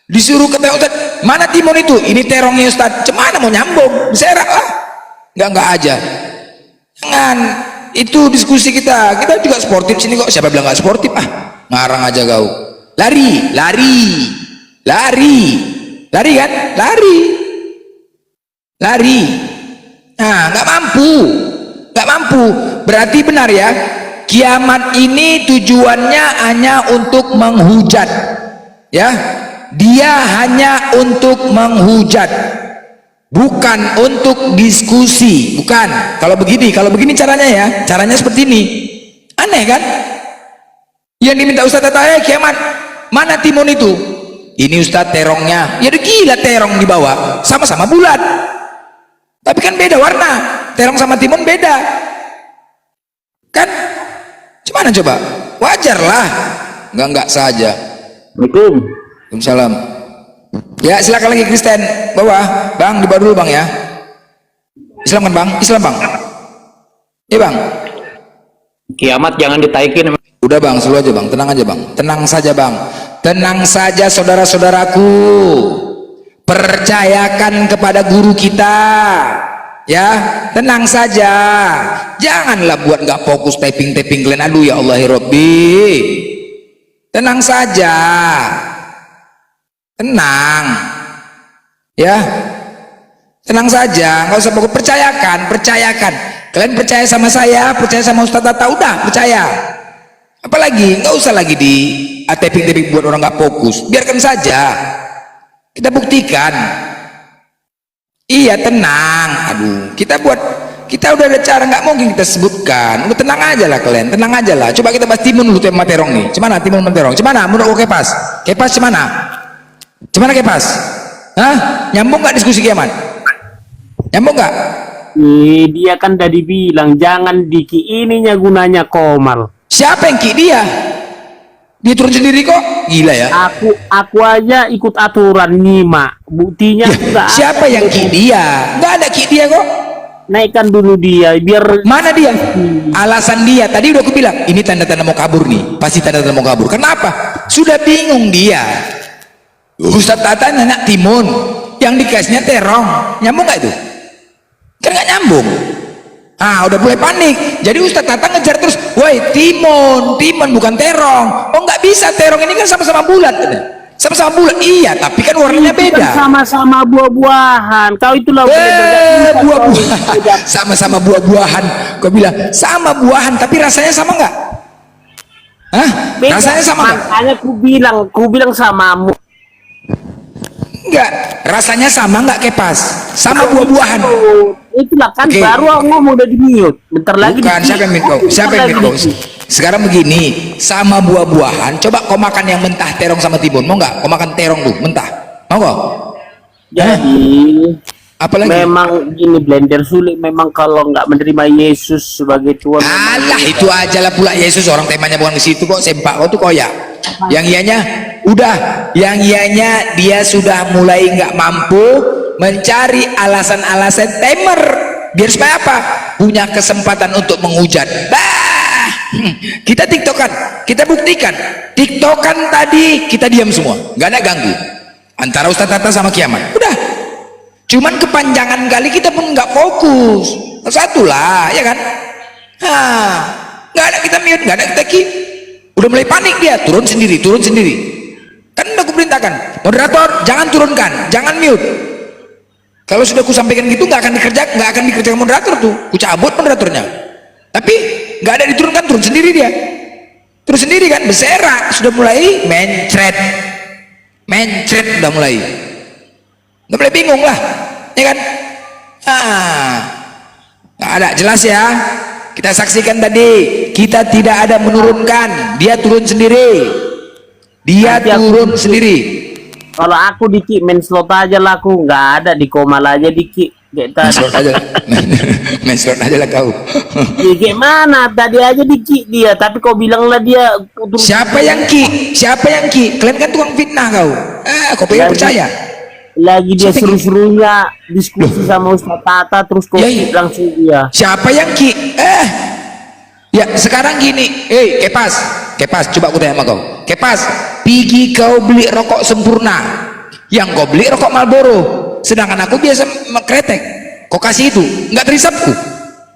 Speaker 3: Disuruh ke Ustaz, mana timun itu? Ini terongnya Ustaz. Cemana mau nyambung? Beserak lah. Enggak aja. Jangan. Itu diskusi kita. Kita juga sportif sini kok. Siapa bilang nggak sportif? Ah, ngarang aja kau. Lari kan? Lari. Nah, nggak mampu. Berarti benar ya, kiamat ini tujuannya hanya untuk menghujat, ya. Dia hanya untuk menghujat, bukan untuk diskusi, bukan. Kalau begini caranya ya, caranya seperti ini. Aneh kan? Yang diminta Ustaz Tata, kiamat, mana timun itu? Ini Ustaz terongnya. Ya udah gila, terong di bawah, sama-sama bulat. Tapi kan beda warna. Terong sama timun beda. Kan? Gimana coba? Wajarlah. Enggak saja.
Speaker 2: Assalamualaikum.
Speaker 3: Waalaikumsalam. Ya silakan lagi Kristen bawah. Bang di bawah dulu bang ya. Islam kan bang? Islam bang? Iya bang.
Speaker 2: Kiamat jangan ditaikin.
Speaker 3: Udah bang, selalu aja bang, tenang aja bang, tenang saja bang, tenang saja saudara-saudaraku, percayakan kepada guru kita, ya, tenang saja, janganlah buat nggak fokus typing kalian, aduh ya Allah ya Rabbi, tenang saja, tenang, ya, tenang saja, nggak usah fokus, percayakan, kalian percaya sama saya, percaya sama Ustaz Tata, udah percaya. Apalagi nggak usah lagi di taping buat orang nggak fokus, biarkan saja, kita buktikan. Iya tenang, aduh kita udah ada cara, nggak mungkin kita sebutkan, udah tenang aja lah kalian, tenang aja lah. Coba kita bahas timun dulu, tema terong nih, cemana timun terong, cemana menurut kepas cemana kepas, hah, nyambung nggak diskusi kiamat, nyambung nggak?
Speaker 5: Dia kan tadi bilang jangan diki ininya gunanya komal.
Speaker 3: Siapa yang ki dia? Dia turun sendiri kok, gila ya.
Speaker 5: Aku aja ikut aturan nyimak, buktinya enggak.
Speaker 3: Siapa yang ki dia? Nggak ada ki dia kok.
Speaker 5: Naikkan dulu dia, biar
Speaker 3: mana dia? Alasan dia tadi udah aku bilang, ini tanda-tanda mau kabur nih, pasti tanda-tanda mau kabur. Kenapa? Sudah bingung dia. Ustaz Tata nanya timun, yang dikasihnya terong, nyambung nggak itu? Kan nggak nyambung. Ah, udah mulai panik. Jadi Ustaz Tata ngejar terus, woi timun bukan terong. Oh nggak bisa, terong ini kan sama-sama bulat, sama-sama bulat. Iya, tapi kan warnanya beda.
Speaker 5: Sama-sama buah-buahan. Kau itulah
Speaker 3: buah-buahan. Sama-sama buah-buahan. Kau bilang sama buahan, tapi rasanya sama nggak? Hah?
Speaker 5: Beda.
Speaker 3: Rasanya sama nggak?
Speaker 5: Makanya ku bilang samamu.
Speaker 3: Enggak, rasanya sama nggak kepas? Sama buah-buahan.
Speaker 5: Itulah kan
Speaker 3: Oke.
Speaker 5: baru aku ngomong udah di mute. Bentar lagi.
Speaker 3: Bukan, siapa yang mute kau? Siapa yang mute kau? Sekarang begini, sama buah-buahan, coba kau makan yang mentah terong sama timun, mau nggak? Kau makan terong tuh, mentah, mau kau?
Speaker 5: Jadi
Speaker 3: Apalagi?
Speaker 5: memang gini blender sulit memang kalau nggak menerima Yesus sebagai Tuhan.
Speaker 3: Alah, itu aja lah pula Yesus, orang temanya bukan ke situ kok, sempak kau tuh koyak. Yang ianya, udah, yang ianya dia sudah mulai nggak mampu mencari alasan-alasan temer, biar supaya apa? Punya kesempatan untuk menghujat. Bah, kita tiktokan, kita buktikan, tiktokan tadi kita diam semua, nggak ada ganggu antara Ustaz Tata sama kiamat. Udah, cuman kepanjangan kali kita pun nggak fokus, satu lah, ya kan? Nggak ada kita mute, nggak ada kita keep. Udah mulai panik dia, turun sendiri. Kan udah aku perintahkan, moderator jangan turunkan, jangan mute. Kalau sudah ku sampaikan gitu nggak akan dikerjakan moderator tuh, ku cabut moderatornya. Tapi nggak ada diturunkan, turun sendiri dia, terus sendiri kan, berserak, sudah mulai mencret, udah mulai bingung lah, ya kan? Nggak ada, jelas ya. Kita saksikan tadi, kita tidak ada menurunkan, dia turun sendiri,
Speaker 5: Kalau aku diki menslot aja lah, aku nggak ada di komal aja diki.
Speaker 3: menslot aja lah kau.
Speaker 5: Gimana tadi aja diki dia, tapi kau bilang lah dia.
Speaker 3: Siapa yang ki? Kalian kan tukang fitnah kau. Kau pengen percaya?
Speaker 5: Lagi dia seru-serunya diskusi sama Ustaz Tata, terus kau langsung dia.
Speaker 3: Siapa yang ki? Ya sekarang gini, Kepas, coba aku tanya sama kau, Kepas, pergi kau beli rokok Sempurna, yang kau beli rokok Marlboro, sedangkan aku biasa kretek, kau kasih itu, nggak terisapku,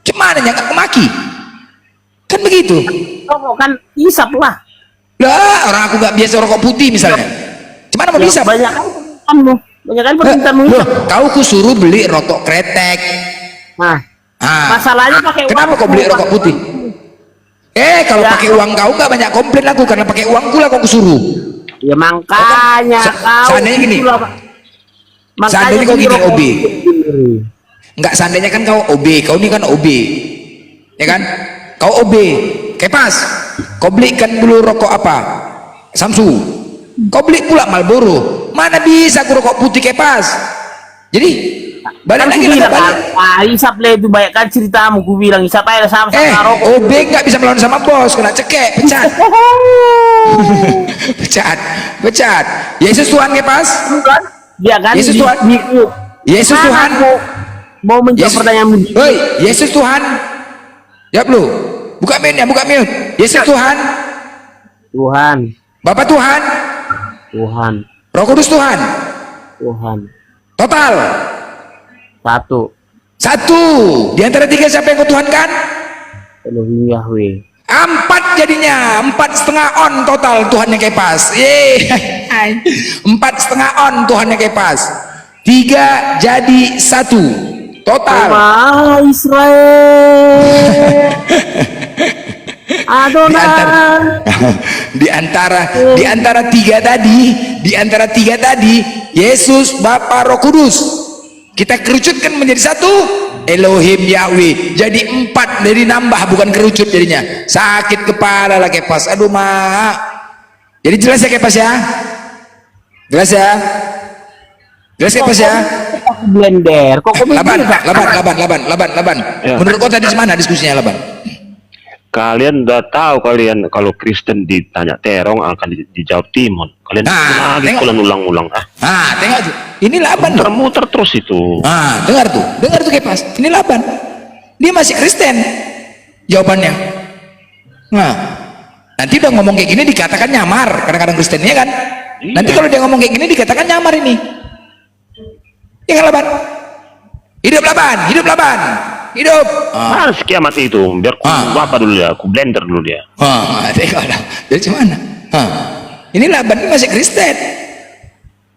Speaker 3: gimana nyangka kemaki? Kan begitu?
Speaker 5: Rokok kan isap lah.
Speaker 3: Lah, orang aku nggak biasa rokok putih misalnya, gimana mau bisa?
Speaker 5: Banyak kan permintaanmu.
Speaker 3: Kau kusuruh beli rokok kretek.
Speaker 5: Nah, masalahnya pakai uang.
Speaker 3: Kenapa kau beli rokok putih? Kalau pakai uang kau nggak banyak komplain aku, karena pakai uangku lah kau kusuruh.
Speaker 5: Ya makanya
Speaker 3: seandainya gini, seandainya kau gini OB, nggak, seandainya kan kau OB, kau ini kan OB, ya kan? Kau OB, Kepas, kau belikan dulu rokok apa? Samsu. Kau beli pula Marlboro. Mana bisa aku rokok putih Kepas? Jadi balik lagi lah balik.
Speaker 5: Isap lah itu banyak kan ceritamu, ku bilang Isap aja sama-sama rokok.
Speaker 3: OB nggak bisa melawan sama bos, kena cekek, pecat. pecat. Yesus Tuhan Kepas?
Speaker 5: Dia kan
Speaker 3: Yesus Tuhan. Yesus Tuhan.
Speaker 5: Mau menjawab pertanyaan begini.
Speaker 3: Hei, Yesus Tuhan. Jawab lu. Buka mute ya, buka mute. Yesus Tuhan.
Speaker 5: Tuhan.
Speaker 3: Bapak Tuhan.
Speaker 5: Tuhan.
Speaker 3: Roh Kudus Tuhan.
Speaker 5: Tuhan.
Speaker 3: Total.
Speaker 5: Satu.
Speaker 3: Di antara tiga siapa yang kau tuhankan?
Speaker 5: Elohim Yahweh.
Speaker 3: 4 jadinya, 4,5 on total Tuhannya Kepas. Yeay. 4,5 on Tuhannya Kepas. 3 jadi 1 total.
Speaker 5: Wah, Israel. Adonai.
Speaker 3: di antara tiga tadi Yesus Bapa Roh Kudus kita kerucutkan menjadi satu, Elohim Yahweh jadi 4, jadi nambah bukan kerucut jadinya. Sakit kepala lah Kepas, aduh mak. Jadi jelas ya Kepas ya, jelas ya Kepas ya.
Speaker 5: Blender kok
Speaker 3: Laban. Menurut kau tadi mana diskusinya Laban?
Speaker 6: Kalian udah tahu kalian kalau Kristen ditanya terong akan dijawab Timon. Kalian lagi kalian ulang-ulang
Speaker 3: Tengok tuh. Ini Laban loh.
Speaker 6: Muter terus itu.
Speaker 3: Dengar tuh Kepas. Ini Laban. Dia masih Kristen. Jawabannya. Nanti udah ngomong kayak gini dikatakan nyamar. Kadang-kadang Kristennya kan.
Speaker 6: Iya.
Speaker 3: Nanti kalau dia ngomong kayak gini dikatakan nyamar ini. Ya kan Laban? Hidup Laban. Hidup.
Speaker 6: Mas kiamat itu biar ku apa dulu ya, ku blender dulu dia.
Speaker 3: Tengok dah. Dari mana? Ini Laban ini masih Kristen.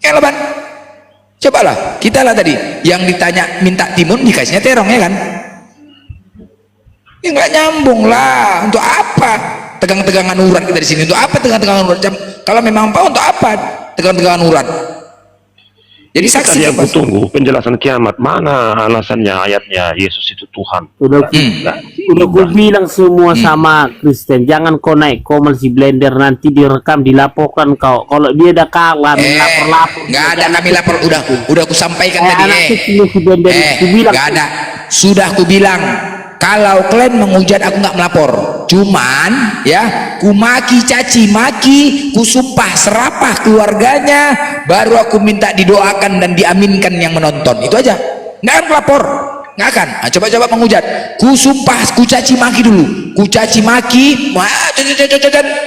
Speaker 3: Ya Laban. Cobalah, kita lah tadi yang ditanya minta timun dikasihnya terong ya kan? Ya nggak nyambung lah. Untuk apa? Tegang-tegangan urat kita di sini. Untuk apa tegang-tegangan urat? Kalau memang apa untuk apa tegang-tegangan urat? Jadi saksi
Speaker 6: Tadi aku tunggu penjelasan kiamat, mana alasannya ayatnya Yesus itu Tuhan.
Speaker 5: Udah gue bilang semua sama Kristen, jangan kau naik komel si blender nanti direkam dilaporkan kau. Kalau dia udah kalah lapor-lapor.
Speaker 3: Nggak ada kami lapor, udah aku sampaikan tadi.
Speaker 5: Anak kecil si blender itu bilang.
Speaker 3: Nggak ada, sudah aku bilang. Kalau kalian menghujat aku nggak melapor, cuman ya ku maki caci maki, ku sumpah serapah keluarganya, baru aku minta didoakan dan diaminkan yang menonton. Itu aja, nggak akan melapor, nggak akan. Coba-coba menghujat, ku sumpah, ku caci maki dulu, ku caci maki,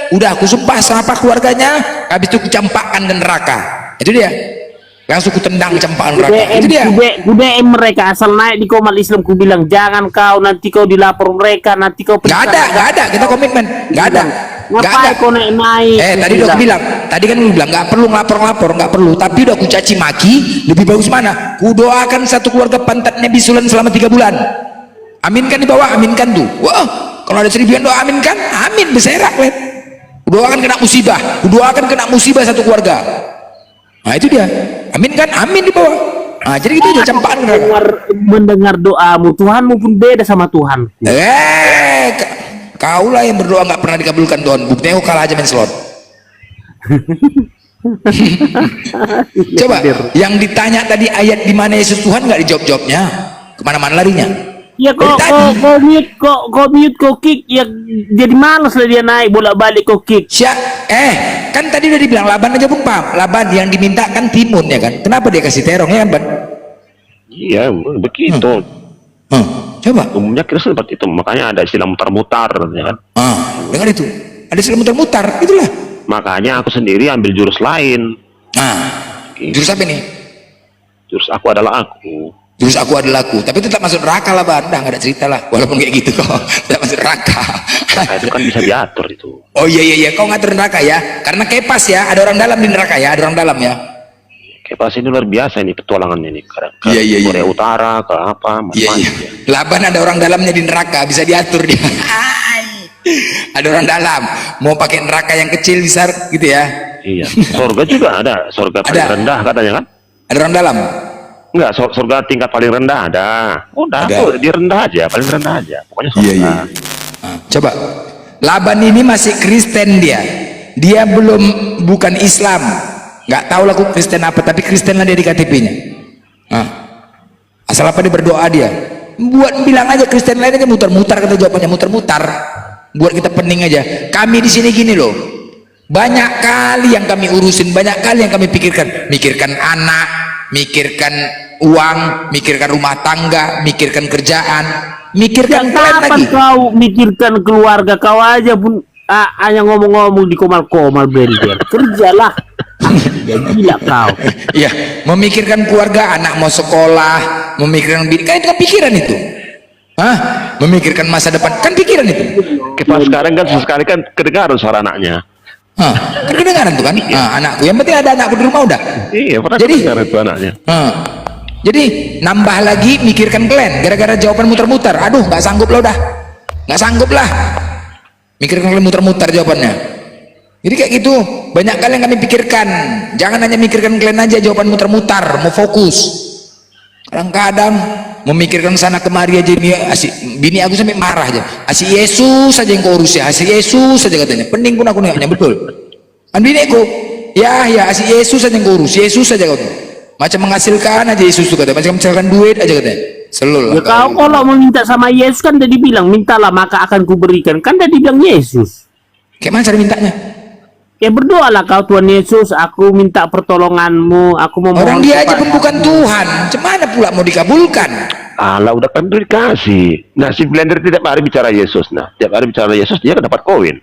Speaker 3: udah ku sumpah serapah keluarganya, habis itu ku campakkan ke neraka. Itu dia. Langsung ku tendang campakan neraka. Itu dia.
Speaker 5: Gudein mereka asal naik di komal Islam, ku bilang jangan kau nanti kau dilapor mereka, nanti kau
Speaker 3: nggak ada, kita komitmen, nggak ada.
Speaker 5: Ngapain kau naik?
Speaker 3: Tadi udah aku bilang, tadi kan lu bilang nggak perlu ngelapor, nggak perlu. Tapi udah aku caci maki, lebih bagus mana? Ku doakan satu keluarga pantatnya bisulan selama 3 bulan. Aminkan di bawah, aminkan tuh. Wah, kalau ada 1000 yang doa aminkan, amin berserak let. Ku doakan kena musibah satu keluarga. Nah itu dia, amin kan, amin di bawah. Nah jadi itu aja campakan.
Speaker 5: Mendengar doamu, Tuhanmu pun beda sama Tuhan.
Speaker 3: Kaulah yang berdoa nggak pernah dikabulkan Tuhan. Buktinya kau kalah aja main slot. Coba, yang ditanya tadi ayat di mana Yesus Tuhan nggak dijawab-jawabnya, kemana-mana larinya.
Speaker 5: Ya kok mute kick ya, jadi malas lah dia naik bolak-balik kick.
Speaker 3: Kan tadi udah dibilang Laban aja Bung Pam. Laban yang diminta kan timun ya kan. Kenapa dia kasih terong ya kan Ban?
Speaker 6: Iya begitu.
Speaker 3: Coba.
Speaker 6: Umumnya Kristen seperti itu, makanya ada istilah mutar-mutar ya kan.
Speaker 3: Dengar itu. Ada istilah mutar-mutar, itulah.
Speaker 6: Makanya aku sendiri ambil jurus lain.
Speaker 3: Jurus apa nih?
Speaker 6: Jurus aku adalah aku.
Speaker 3: Jurus aku adalah aku, tapi tetap masuk neraka lah Ban. Nggak ada cerita lah, walaupun kayak gitu kok tetap masuk neraka.
Speaker 6: Itu kan bisa diatur itu.
Speaker 3: Oh iya, kau ngatur neraka ya, karena Kepas ya, ada orang dalam di neraka ya, ada orang dalam ya.
Speaker 6: Kepas ini luar biasa ini petualangannya ini, ke Korea Utara, ke apa,
Speaker 3: macam-macam. Laban ada orang dalamnya di neraka, bisa diatur dia. Ada orang dalam, mau pakai neraka yang kecil besar gitu ya.
Speaker 6: Iya, surga juga ada, surga paling rendah katanya kan?
Speaker 3: Ada orang dalam.
Speaker 6: Enggak, surga tingkat paling rendah ada. Udah, tuh di rendah aja, paling rendah aja. Pokoknya surga.
Speaker 3: Iya. Coba, Laban ini masih Kristen dia belum, bukan Islam, nggak tahu lah Kristen apa, tapi Kristen lah dia di KTP-nya. Nah, asal apa dia berdoa dia, buat bilang aja Kristen lain aja mutar-mutar, kata jawabannya mutar-mutar, buat kita pening aja. Kami di sini gini loh, banyak kali yang kami urusin, banyak kali yang kami mikirkan anak, mikirkan uang, mikirkan rumah tangga, mikirkan kerjaan, mikirkan kalian
Speaker 5: Kapan
Speaker 3: lagi.
Speaker 5: kau mikirkan keluarga kau aja pun hanya ngomong-ngomong di komal-komal blender. Kerjalah. Ya gila kau.
Speaker 3: Iya, memikirkan keluarga, anak mau sekolah, memikirkan bini, kan itu kan pikiran itu. Hah? Memikirkan masa depan, kan pikiran itu.
Speaker 6: Kita sekarang kan sesekali kan kedengaran suara anaknya.
Speaker 3: Hah, kan kedengaran tuh kan? Anakku, yang penting ada anakku di rumah udah.
Speaker 6: Iya, pernah
Speaker 3: Jadi,
Speaker 6: kedengaran itu anaknya.
Speaker 3: Jadi nambah lagi mikirkan kalian, gara-gara jawaban muter-muter. Aduh, nggak sanggup lah udah, nggak sanggup lah. Mikirkan kalian muter-muter jawabannya. Jadi kayak gitu, banyak kali yang kami pikirkan. Jangan hanya mikirkan kalian aja jawaban muter-muter, mau fokus. Kadang-kadang memikirkan sana kemari aja, bini aku sampai marah aja. Asik Yesus saja yang kau urus ya, asik Yesus saja katanya. Pening pun aku nengoknya, betul. Kan bini aku, ya asik Yesus saja yang kau urus, Yesus saja kau. Macam menghasilkan aja Yesus tuh katanya, macam menghasilkan duit aja katanya. Selul lah.
Speaker 5: Ya kau kalau mau minta sama Yesus kan tadi bilang mintalah maka akan kuberikan. Kan tadi bilang Yesus.
Speaker 3: Kayak mana cara mintanya?
Speaker 5: Ya berdoalah kau Tuhan Yesus, aku minta pertolonganmu, aku mau
Speaker 3: Orang dia aja pun bukan Tuhan, cemana pula mau dikabulkan?
Speaker 6: Allah udah kan dikasih. Nah, si blender tiap hari bicara Yesus. Nah, tiap hari bicara Yesus dia kan dapat koin.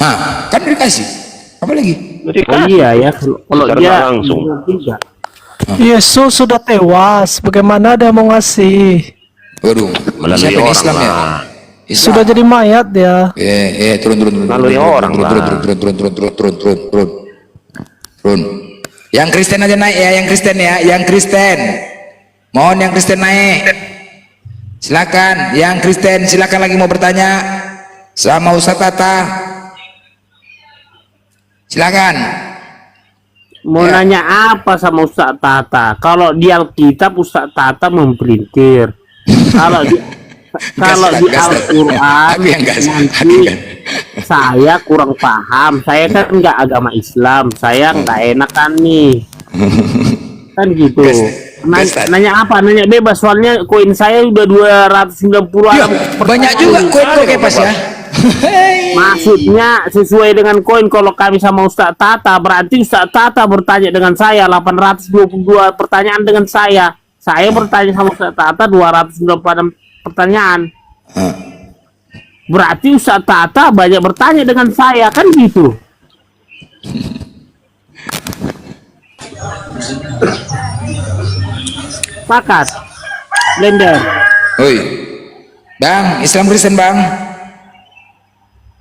Speaker 3: Hah, kan dikasih. Apa lagi?
Speaker 5: Oh iya ya, kalau
Speaker 6: Secara
Speaker 5: dia
Speaker 6: langsung.
Speaker 5: tidak.
Speaker 7: Yesus sudah tewas, bagaimana dia mau ngasih?
Speaker 3: Waduh,
Speaker 6: Melalui
Speaker 3: siapa yang
Speaker 6: orang
Speaker 3: Islam ya?
Speaker 6: lah.
Speaker 3: Islam.
Speaker 7: Sudah jadi mayat dia.
Speaker 3: Turun.
Speaker 6: Melalui orang lah.
Speaker 3: Turun. Yang Kristen aja naik ya, yang Kristen ya, yang Kristen. Mohon yang Kristen naik. Silakan, yang Kristen silakan lagi mau bertanya sama Ustaz Tata. Silakan.
Speaker 5: Mau
Speaker 3: Ya.
Speaker 5: nanya apa sama Ustaz Tata? Kalau di Alkitab Ustaz Tata memprintir. Kalau di
Speaker 3: Gas, gas.
Speaker 5: Al-Quran
Speaker 3: Aku yang gas. Aku
Speaker 5: nanti
Speaker 3: yang-
Speaker 5: saya kurang paham. Saya kan nggak agama Islam. Saya nggak enakan nih. Kan gitu.
Speaker 3: Gas.
Speaker 5: Nanya apa? Nanya bebas. Soalnya koin saya udah 290
Speaker 3: Ya, banyak juga koin kok kayak pas ya.
Speaker 5: Maksudnya sesuai dengan koin. Kalau kami sama Ustaz Tata, berarti Ustaz Tata bertanya dengan saya 822 pertanyaan dengan saya. Saya bertanya sama Ustaz Tata 296 pertanyaan. Berarti Ustaz Tata banyak bertanya dengan saya, kan gitu. Sepakat. Blender.
Speaker 3: Oi. Bang, Islam Kristen, Bang.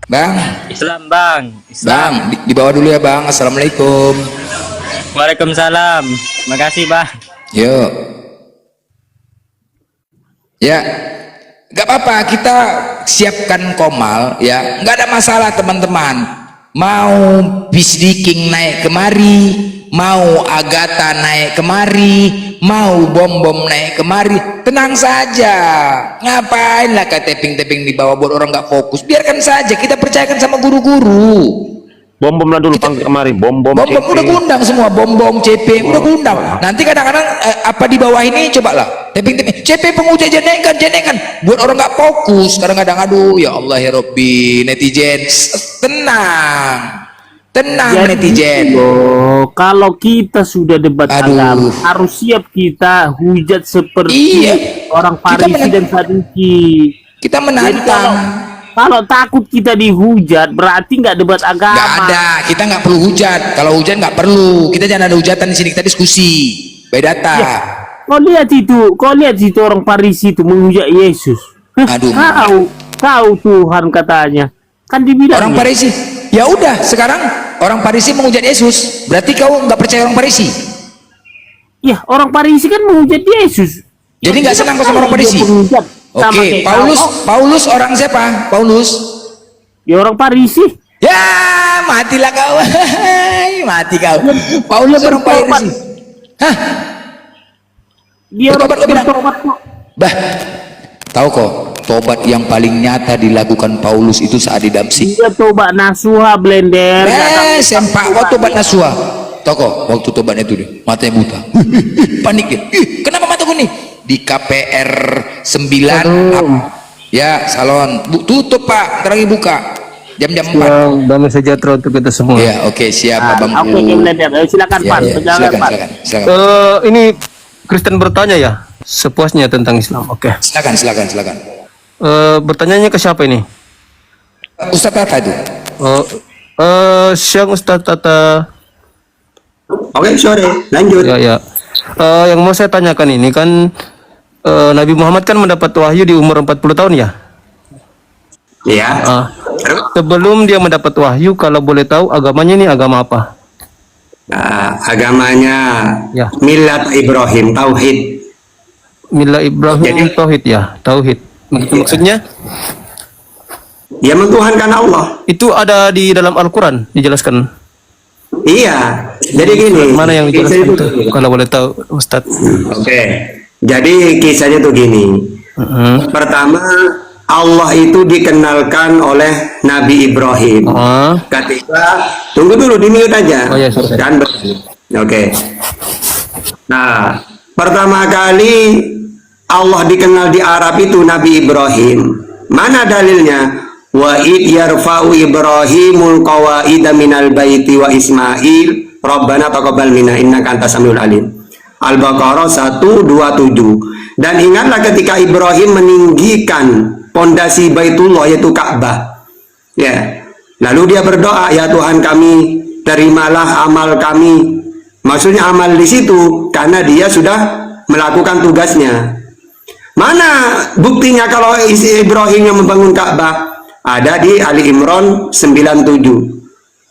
Speaker 3: Bang,
Speaker 8: Islam bang,
Speaker 3: Bang, di bawah dulu ya, Bang. Assalamualaikum.
Speaker 8: Waalaikumsalam. Makasih bang.
Speaker 3: Yuk. Ya, nggak apa-apa, kita siapkan komal ya, nggak ada masalah teman-teman. Mau Bisdiking naik kemari, mau Agatha naik kemari, mau bom-bom naik kemari, tenang saja. Ngapain lah kayak taping-taping di bawah buat orang nggak fokus? Biarkan saja, kita percayakan sama guru-guru.
Speaker 6: Bom-bom lah dulu panggil kemari, bom-bom.
Speaker 3: Bom
Speaker 6: CP.
Speaker 3: udah gundang semua, bom CP udah gundang. Nanti kadang-kadang apa di bawah ini coba lah taping CP penguji jenengan buat orang nggak fokus. Kadang-kadang aduh ya Allah ya Robbi, netizen tenang
Speaker 5: Jadi,
Speaker 3: netizen.
Speaker 5: loh, kalau kita sudah debat
Speaker 3: Aduh.
Speaker 5: agama, harus siap kita hujat seperti
Speaker 3: Iya.
Speaker 5: orang Farisi dan Saduki.
Speaker 3: Kita
Speaker 5: Jadi
Speaker 3: menantang.
Speaker 5: kalau takut kita dihujat, berarti nggak debat agama.
Speaker 3: Nggak ada, kita nggak perlu hujat. Kalau hujat nggak perlu, kita jangan ada hujatan di sini, kita diskusi by data.
Speaker 5: Ya. Kau lihat itu orang Farisi itu menghujat Yesus.
Speaker 3: Aduh.
Speaker 5: Kau Tuhan katanya. Kan dibilang
Speaker 3: Orang
Speaker 5: ya.
Speaker 3: Farisi, ya udah sekarang orang Farisi menghujat Yesus, berarti kau nggak percaya orang Farisi?
Speaker 5: Ya, orang Farisi kan menghujat Yesus.
Speaker 3: Jadi nggak senang kau sama orang Farisi?
Speaker 5: Dia penghujat. Sama
Speaker 3: Oke,
Speaker 5: kayak kau.
Speaker 3: Paulus orang siapa? Paulus?
Speaker 5: Ya orang Farisi.
Speaker 3: Ya, matilah kau. Mati kau. Paulus orang Farisi. Hah?
Speaker 5: Dia orang
Speaker 3: Bertobat kau bilang?
Speaker 5: bertobat kok.
Speaker 3: Bah, Tahu kok, tobat yang paling nyata dilakukan Paulus itu saat di Damsik.
Speaker 5: Dia tobat nasuha blender.
Speaker 3: Sempak waktu tobat nasuha. Tahu kok, waktu tobat itu dia, matanya buta. Panik dia. Kenapa mataku nih? Di KPR 9. Ya, salon. Tutup Pak, ntar lagi buka. Jam-jam 4.
Speaker 4: Damai sejahtera untuk kita semua.
Speaker 3: Ya, oke, siap Abang.
Speaker 5: Oke, blender. Silakan
Speaker 3: Ya,
Speaker 5: Pan.
Speaker 3: ya,
Speaker 5: Silakan Pan.
Speaker 3: silakan.
Speaker 4: Ini Kristen bertanya ya, sepuasnya tentang Islam. Oke.
Speaker 3: Silakan.
Speaker 4: Bertanyanya ke siapa ini?
Speaker 3: Ustaz Tata itu.
Speaker 4: Siang Ustaz Tata.
Speaker 1: Oke, sore. Lanjut.
Speaker 4: Ya. Yang mau saya tanyakan ini kan Nabi Muhammad kan mendapat wahyu di umur 40 tahun ya.
Speaker 1: Ya.
Speaker 4: Sebelum dia mendapat wahyu, kalau boleh tahu agamanya ini agama apa?
Speaker 1: Agamanya
Speaker 4: Ya.
Speaker 1: Milat Ibrahim, tauhid.
Speaker 4: Mila Ibrahim, tauhid ya, tauhid. Maksudnya
Speaker 1: Ya, mentuhankan Allah.
Speaker 4: itu ada di dalam Al-Quran dijelaskan.
Speaker 1: Iya. Jadi gini.
Speaker 4: Mana yang
Speaker 1: kisah
Speaker 4: dijelaskan
Speaker 1: itu-
Speaker 4: itu? Kalau boleh tahu, Ustadz.
Speaker 1: Oke. Jadi kisahnya tuh gini. Pertama, Allah itu dikenalkan oleh Nabi Ibrahim. Ketika tunggu dulu, di mute aja.
Speaker 4: Oh, ya, sorry.
Speaker 1: Dan oke. Nah, pertama kali Allah dikenal di Arab itu Nabi Ibrahim. Mana dalilnya? Wa id yarfa'u Ibrahimul qawaida minal baiti wa Ismail Rabbana taqabbal minna innaka antas samiul alim. Al-Baqarah 127. Dan ingatlah ketika Ibrahim meninggikan pondasi Baitullah yaitu Ka'bah. Ya. Lalu dia berdoa, ya Tuhan kami, terimalah amal kami. Maksudnya amal di situ karena dia sudah melakukan tugasnya. Mana buktinya kalau Ibrahim yang membangun Ka'bah? Ada di Ali Imran 97.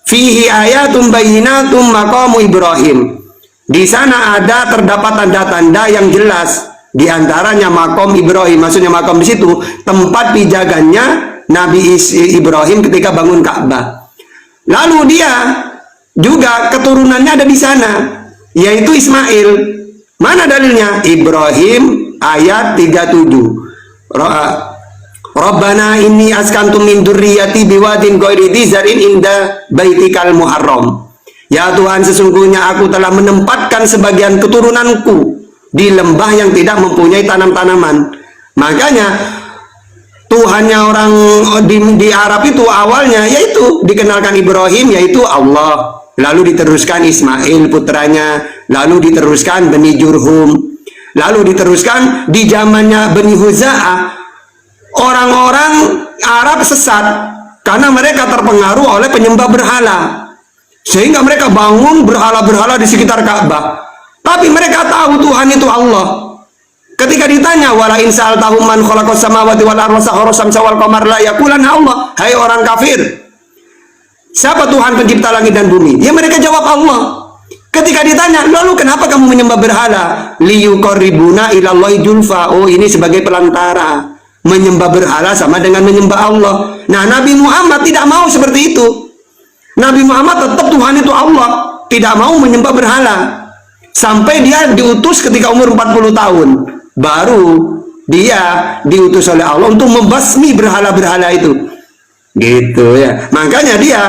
Speaker 1: Fihi ayatum bayyinatum maqamu Ibrahim. Di sana terdapat tanda-tanda yang jelas. Di antaranya makom Ibrahim. Maksudnya makom di situ tempat pijagannya Nabi Ibrahim ketika bangun Ka'bah. Lalu dia juga keturunannya ada di sana, yaitu Ismail. Mana dalilnya? Ibrahim ayat 37. Rabbana inni askantu min dzurriyyati biwadin ghairi dzi zar'in inda baitikal muharram. Ya Tuhan, sesungguhnya aku telah menempatkan sebagian keturunanku di lembah yang tidak mempunyai tanam-tanaman. Makanya Tuhannya orang di Arab itu awalnya yaitu dikenalkan Ibrahim yaitu Allah, lalu diteruskan Ismail putranya, lalu diteruskan Bani Jurhum, lalu diteruskan di zamannya Bani Huza'ah. Orang-orang Arab sesat karena mereka terpengaruh oleh penyembah berhala, sehingga mereka bangun berhala-berhala di sekitar Ka'bah. Tapi mereka tahu Tuhan itu Allah. Ketika ditanya wala in sa'altahum man khalaqas samawati wal arda sahara samsa wal qamar la yaqulanna Allah. Hai orang kafir, siapa Tuhan pencipta langit dan bumi? Ya mereka jawab Allah. Ketika ditanya, lalu kenapa kamu menyembah berhala? Liyuqarribuna ilallahi julfa. Oh, ini sebagai pelantara. Menyembah berhala sama dengan menyembah Allah. Nah, Nabi Muhammad tidak mau seperti itu. Nabi Muhammad tetap Tuhan itu Allah, tidak mau menyembah berhala. Sampai dia diutus ketika umur 40 tahun. Baru dia diutus oleh Allah untuk membasmi berhala-berhala itu. Gitu ya. Makanya dia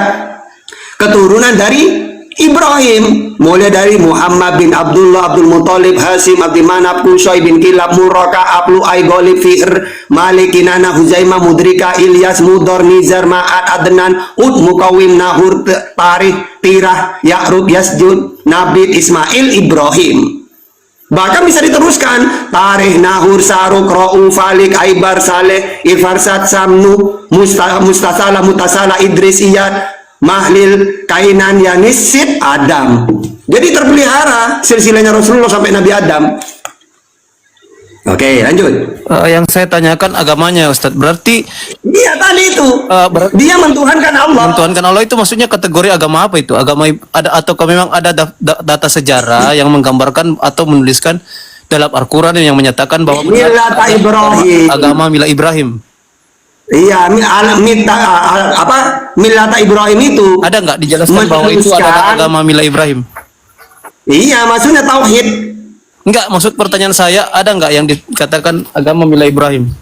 Speaker 1: keturunan dari Ibrahim, mulai dari Muhammad bin Abdullah, Abdul Muttalib, Hasim, Abdi Manaf, Qusay bin Kilab, Murraka, Ablu, Ay, Golib, Fihr, Malik, Kinana, Huzaimah, Mudrika, Ilyas, Mudor, Nizar, Ma'ad, Adnan, Ud, Mukawim, Nahur, Tarih, Tirah, Ya'rub, Yasjud, Nabid, Ismail, Ibrahim. Bahkan bisa diteruskan Tarih, Nahur, Saruk, Ra'u, Falik, Aibar, Saleh, Ifarsat, Samnu, Mustasala, Mutasala, Idris, Iyad, Mahlil, Kainan, Yanis, Sid, Adam. Jadi terpelihara silsilahnya Rasulullah sampai Nabi Adam. Oke, lanjut.
Speaker 4: Yang saya tanyakan agamanya, Ustadz. Berarti
Speaker 1: Iya tadi itu. Dia mentuhankan Allah.
Speaker 4: mentuhankan Allah itu maksudnya kategori agama apa itu? Agama ada atau memang ada data sejarah yang menggambarkan atau menuliskan dalam Al-Quran yang menyatakan bahwa
Speaker 1: Millata Ibrahim.
Speaker 4: agama Mila Ibrahim.
Speaker 1: Iya, Millata Ibrahim itu
Speaker 4: Ada nggak dijelaskan bahwa itu adalah agama Mila Ibrahim?
Speaker 1: Iya, maksudnya tauhid.
Speaker 4: Enggak, maksud pertanyaan saya, ada nggak yang dikatakan agama Mila Ibrahim?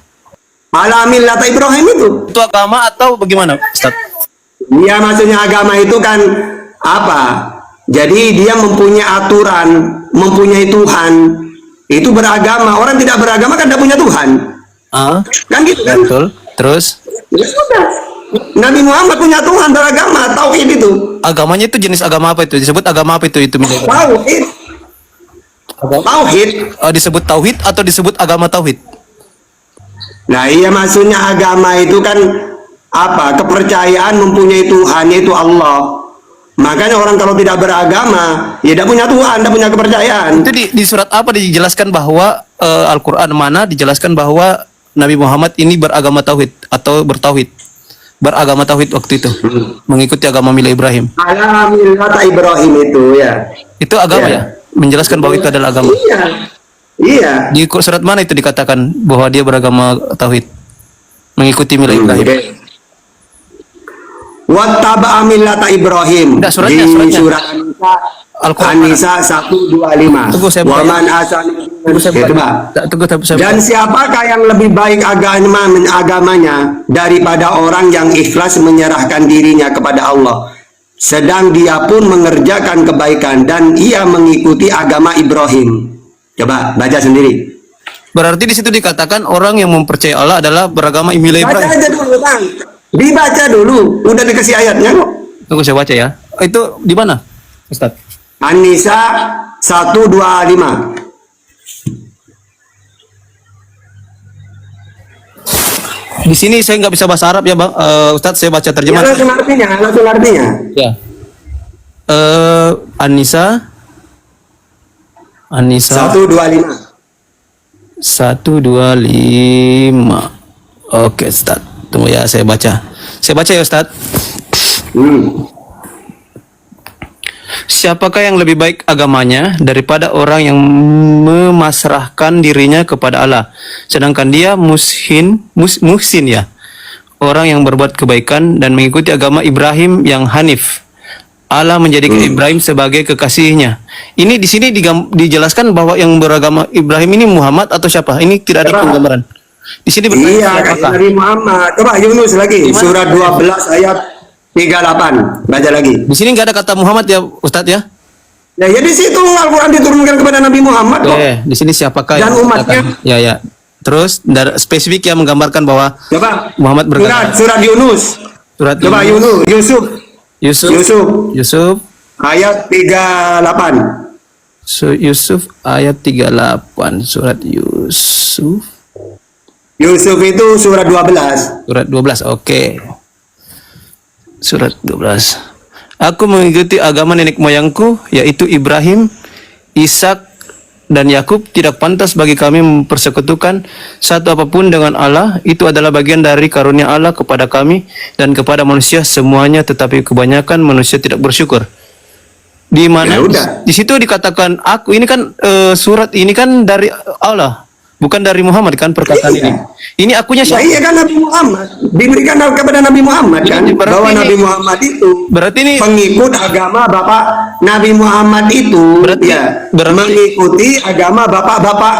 Speaker 1: Ala millata Ibrahim itu.
Speaker 4: Itu agama atau bagaimana, Ustaz?
Speaker 1: Ya, maksudnya agama itu kan apa? Jadi dia mempunyai aturan, mempunyai Tuhan. Itu beragama. Orang tidak beragama kan tidak punya Tuhan.
Speaker 4: Ah,
Speaker 1: Kan gitu kan?
Speaker 4: betul. Terus
Speaker 1: Ya sudah. Nabi Muhammad punya Tuhan, beragama, tauhid itu.
Speaker 4: agamanya itu jenis agama apa itu? Disebut agama apa itu milik Ibrahim?
Speaker 1: Tauhid. Tauhid.
Speaker 4: Disebut tauhid atau disebut agama tauhid?
Speaker 1: Nah, iya maksudnya agama itu kan apa? Kepercayaan mempunyai Tuhan, yaitu Allah. Makanya orang kalau tidak beragama, ya tidak punya Tuhan, tidak punya kepercayaan.
Speaker 4: Itu di surat apa dijelaskan bahwa Al-Qur'an mana dijelaskan bahwa Nabi Muhammad ini beragama tauhid atau bertauhid? Beragama tauhid waktu itu. Mengikuti agama milik Ibrahim.
Speaker 1: Ala millata Ibrahim itu ya.
Speaker 4: Itu agama
Speaker 1: Ya.
Speaker 4: ya? Menjelaskan bahwa itu adalah agama.
Speaker 1: Iya. Iya.
Speaker 4: Di surat mana itu dikatakan bahwa dia beragama tauhid? Mengikuti milik Ibrahim.
Speaker 1: Oke. Wattaba'a millata Ibrahim.
Speaker 4: Enggak, suratnya,
Speaker 1: di
Speaker 4: suratnya.
Speaker 1: surat
Speaker 4: Al-Qur'an.
Speaker 1: An-Nisa 125.
Speaker 4: Tunggu, saya buka.
Speaker 1: Wa man asana
Speaker 4: Tunggu saya
Speaker 1: Itu, Pak.
Speaker 4: Tunggu saya
Speaker 1: Dan siapakah yang lebih baik agamanya daripada orang yang ikhlas menyerahkan dirinya kepada Allah, sedang dia pun mengerjakan kebaikan dan ia mengikuti agama Ibrahim. Coba baca sendiri.
Speaker 4: Berarti di situ dikatakan orang yang mempercayai Allah adalah beragama milik
Speaker 1: Baca
Speaker 4: Ibrahim.
Speaker 1: aja dulu, Bang. Dibaca dulu. Udah dikasih ayatnya kok.
Speaker 4: Tunggu saya baca ya. Itu di mana, Ustaz?
Speaker 1: An-Nisa 125.
Speaker 4: Di sini saya nggak bisa bahasa Arab ya, Bang. Ustaz, saya baca
Speaker 1: Ya,
Speaker 4: terjemahan.
Speaker 1: langsung artinya.
Speaker 4: Ya. An-Nisa
Speaker 1: 125.
Speaker 4: 125. Oke, Ustaz. Tunggu ya, saya baca. Saya baca ya, Ustaz. Siapakah yang lebih baik agamanya daripada orang yang memasrahkan dirinya kepada Allah, sedangkan dia muhsin ya, orang yang berbuat kebaikan dan mengikuti agama Ibrahim yang hanif. Allah menjadikan Ibrahim sebagai kekasihnya. Ini di sini dijelaskan bahwa yang beragama Ibrahim ini Muhammad atau siapa? Ini tidak ada penggambaran. Di sini bertanya
Speaker 1: Iya,
Speaker 4: siapakah?
Speaker 1: Nabi Muhammad. Coba Yunus lagi,
Speaker 4: Gimana?
Speaker 1: surat 12 ayat 38. Baca lagi.
Speaker 4: Di sini nggak ada kata Muhammad ya, Ustadz ya?
Speaker 1: Ya, di situ Al-Quran diturunkan kepada Nabi Muhammad kok.
Speaker 4: Di sini siapakah
Speaker 1: Dan
Speaker 4: yang
Speaker 1: umatnya.
Speaker 4: mengatakan? Ya, ya. Terus spesifik yang menggambarkan bahwa
Speaker 1: Coba
Speaker 4: Muhammad berkata.
Speaker 1: surat Yunus.
Speaker 4: Surat
Speaker 1: Coba
Speaker 4: Yunus.
Speaker 1: Yusuf ayat 38.
Speaker 4: Yusuf ayat 38. Surat Yusuf.
Speaker 1: Yusuf itu surat 12.
Speaker 4: Surat 12. Oke. Surat 12. Aku mengikuti agama nenek moyangku, yaitu Ibrahim, Ishak, dan Yakub. Tidak pantas bagi kami mempersekutukan satu apapun dengan Allah. Itu adalah bagian dari karunia Allah kepada kami dan kepada manusia semuanya, tetapi kebanyakan manusia tidak bersyukur. Di mana
Speaker 1: Ya udah.
Speaker 4: di situ dikatakan aku ini kan surat ini kan dari Allah, bukan dari Muhammad kan perkataan
Speaker 1: Iya.
Speaker 4: ini. Ini akunya
Speaker 1: Nah,
Speaker 4: siapa?
Speaker 1: iya kan Nabi Muhammad diberikan kepada Nabi Muhammad kan,
Speaker 4: Ini berarti
Speaker 1: bahwa
Speaker 4: ini-
Speaker 1: Nabi Muhammad itu
Speaker 4: Berarti ini
Speaker 1: pengikut agama bapak Nabi Muhammad itu
Speaker 4: Berarti-
Speaker 1: mengikuti agama bapak-bapak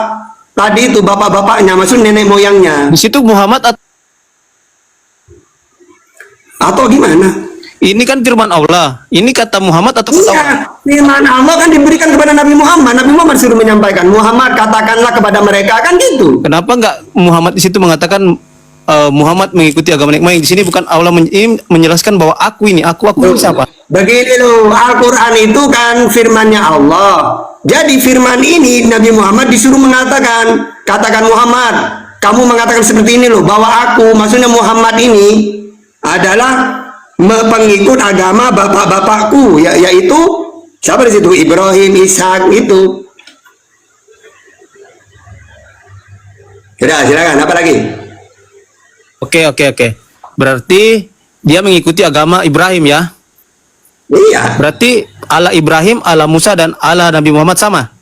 Speaker 1: tadi itu, bapak-bapaknya, maksud nenek moyangnya,
Speaker 4: di situ Muhammad
Speaker 1: atau gimana?
Speaker 4: ini kan firman Allah. Ini kata Muhammad atau kata Allah?
Speaker 1: Iya, firman Allah kan diberikan kepada Nabi Muhammad. Nabi Muhammad suruh menyampaikan, Muhammad katakanlah kepada mereka, kan gitu.
Speaker 4: Kenapa enggak Muhammad di situ mengatakan Muhammad mengikuti agama nenek moyang? Di sini bukan Allah ini menjelaskan bahwa aku ini siapa?
Speaker 1: Begini loh, Al-Quran itu kan firmannya Allah. Jadi firman ini Nabi Muhammad disuruh mengatakan, katakan Muhammad, kamu mengatakan seperti ini loh, bahwa aku, maksudnya Muhammad ini adalah pengikut agama bapak-bapakku, yaitu siapa di situ? Ibrahim, Ishak itu. Silakan, apa lagi?
Speaker 4: Oke. Berarti dia mengikuti agama Ibrahim ya?
Speaker 1: Iya,
Speaker 4: Berarti Allah Ibrahim, Allah Musa, dan Allah Nabi Muhammad sama?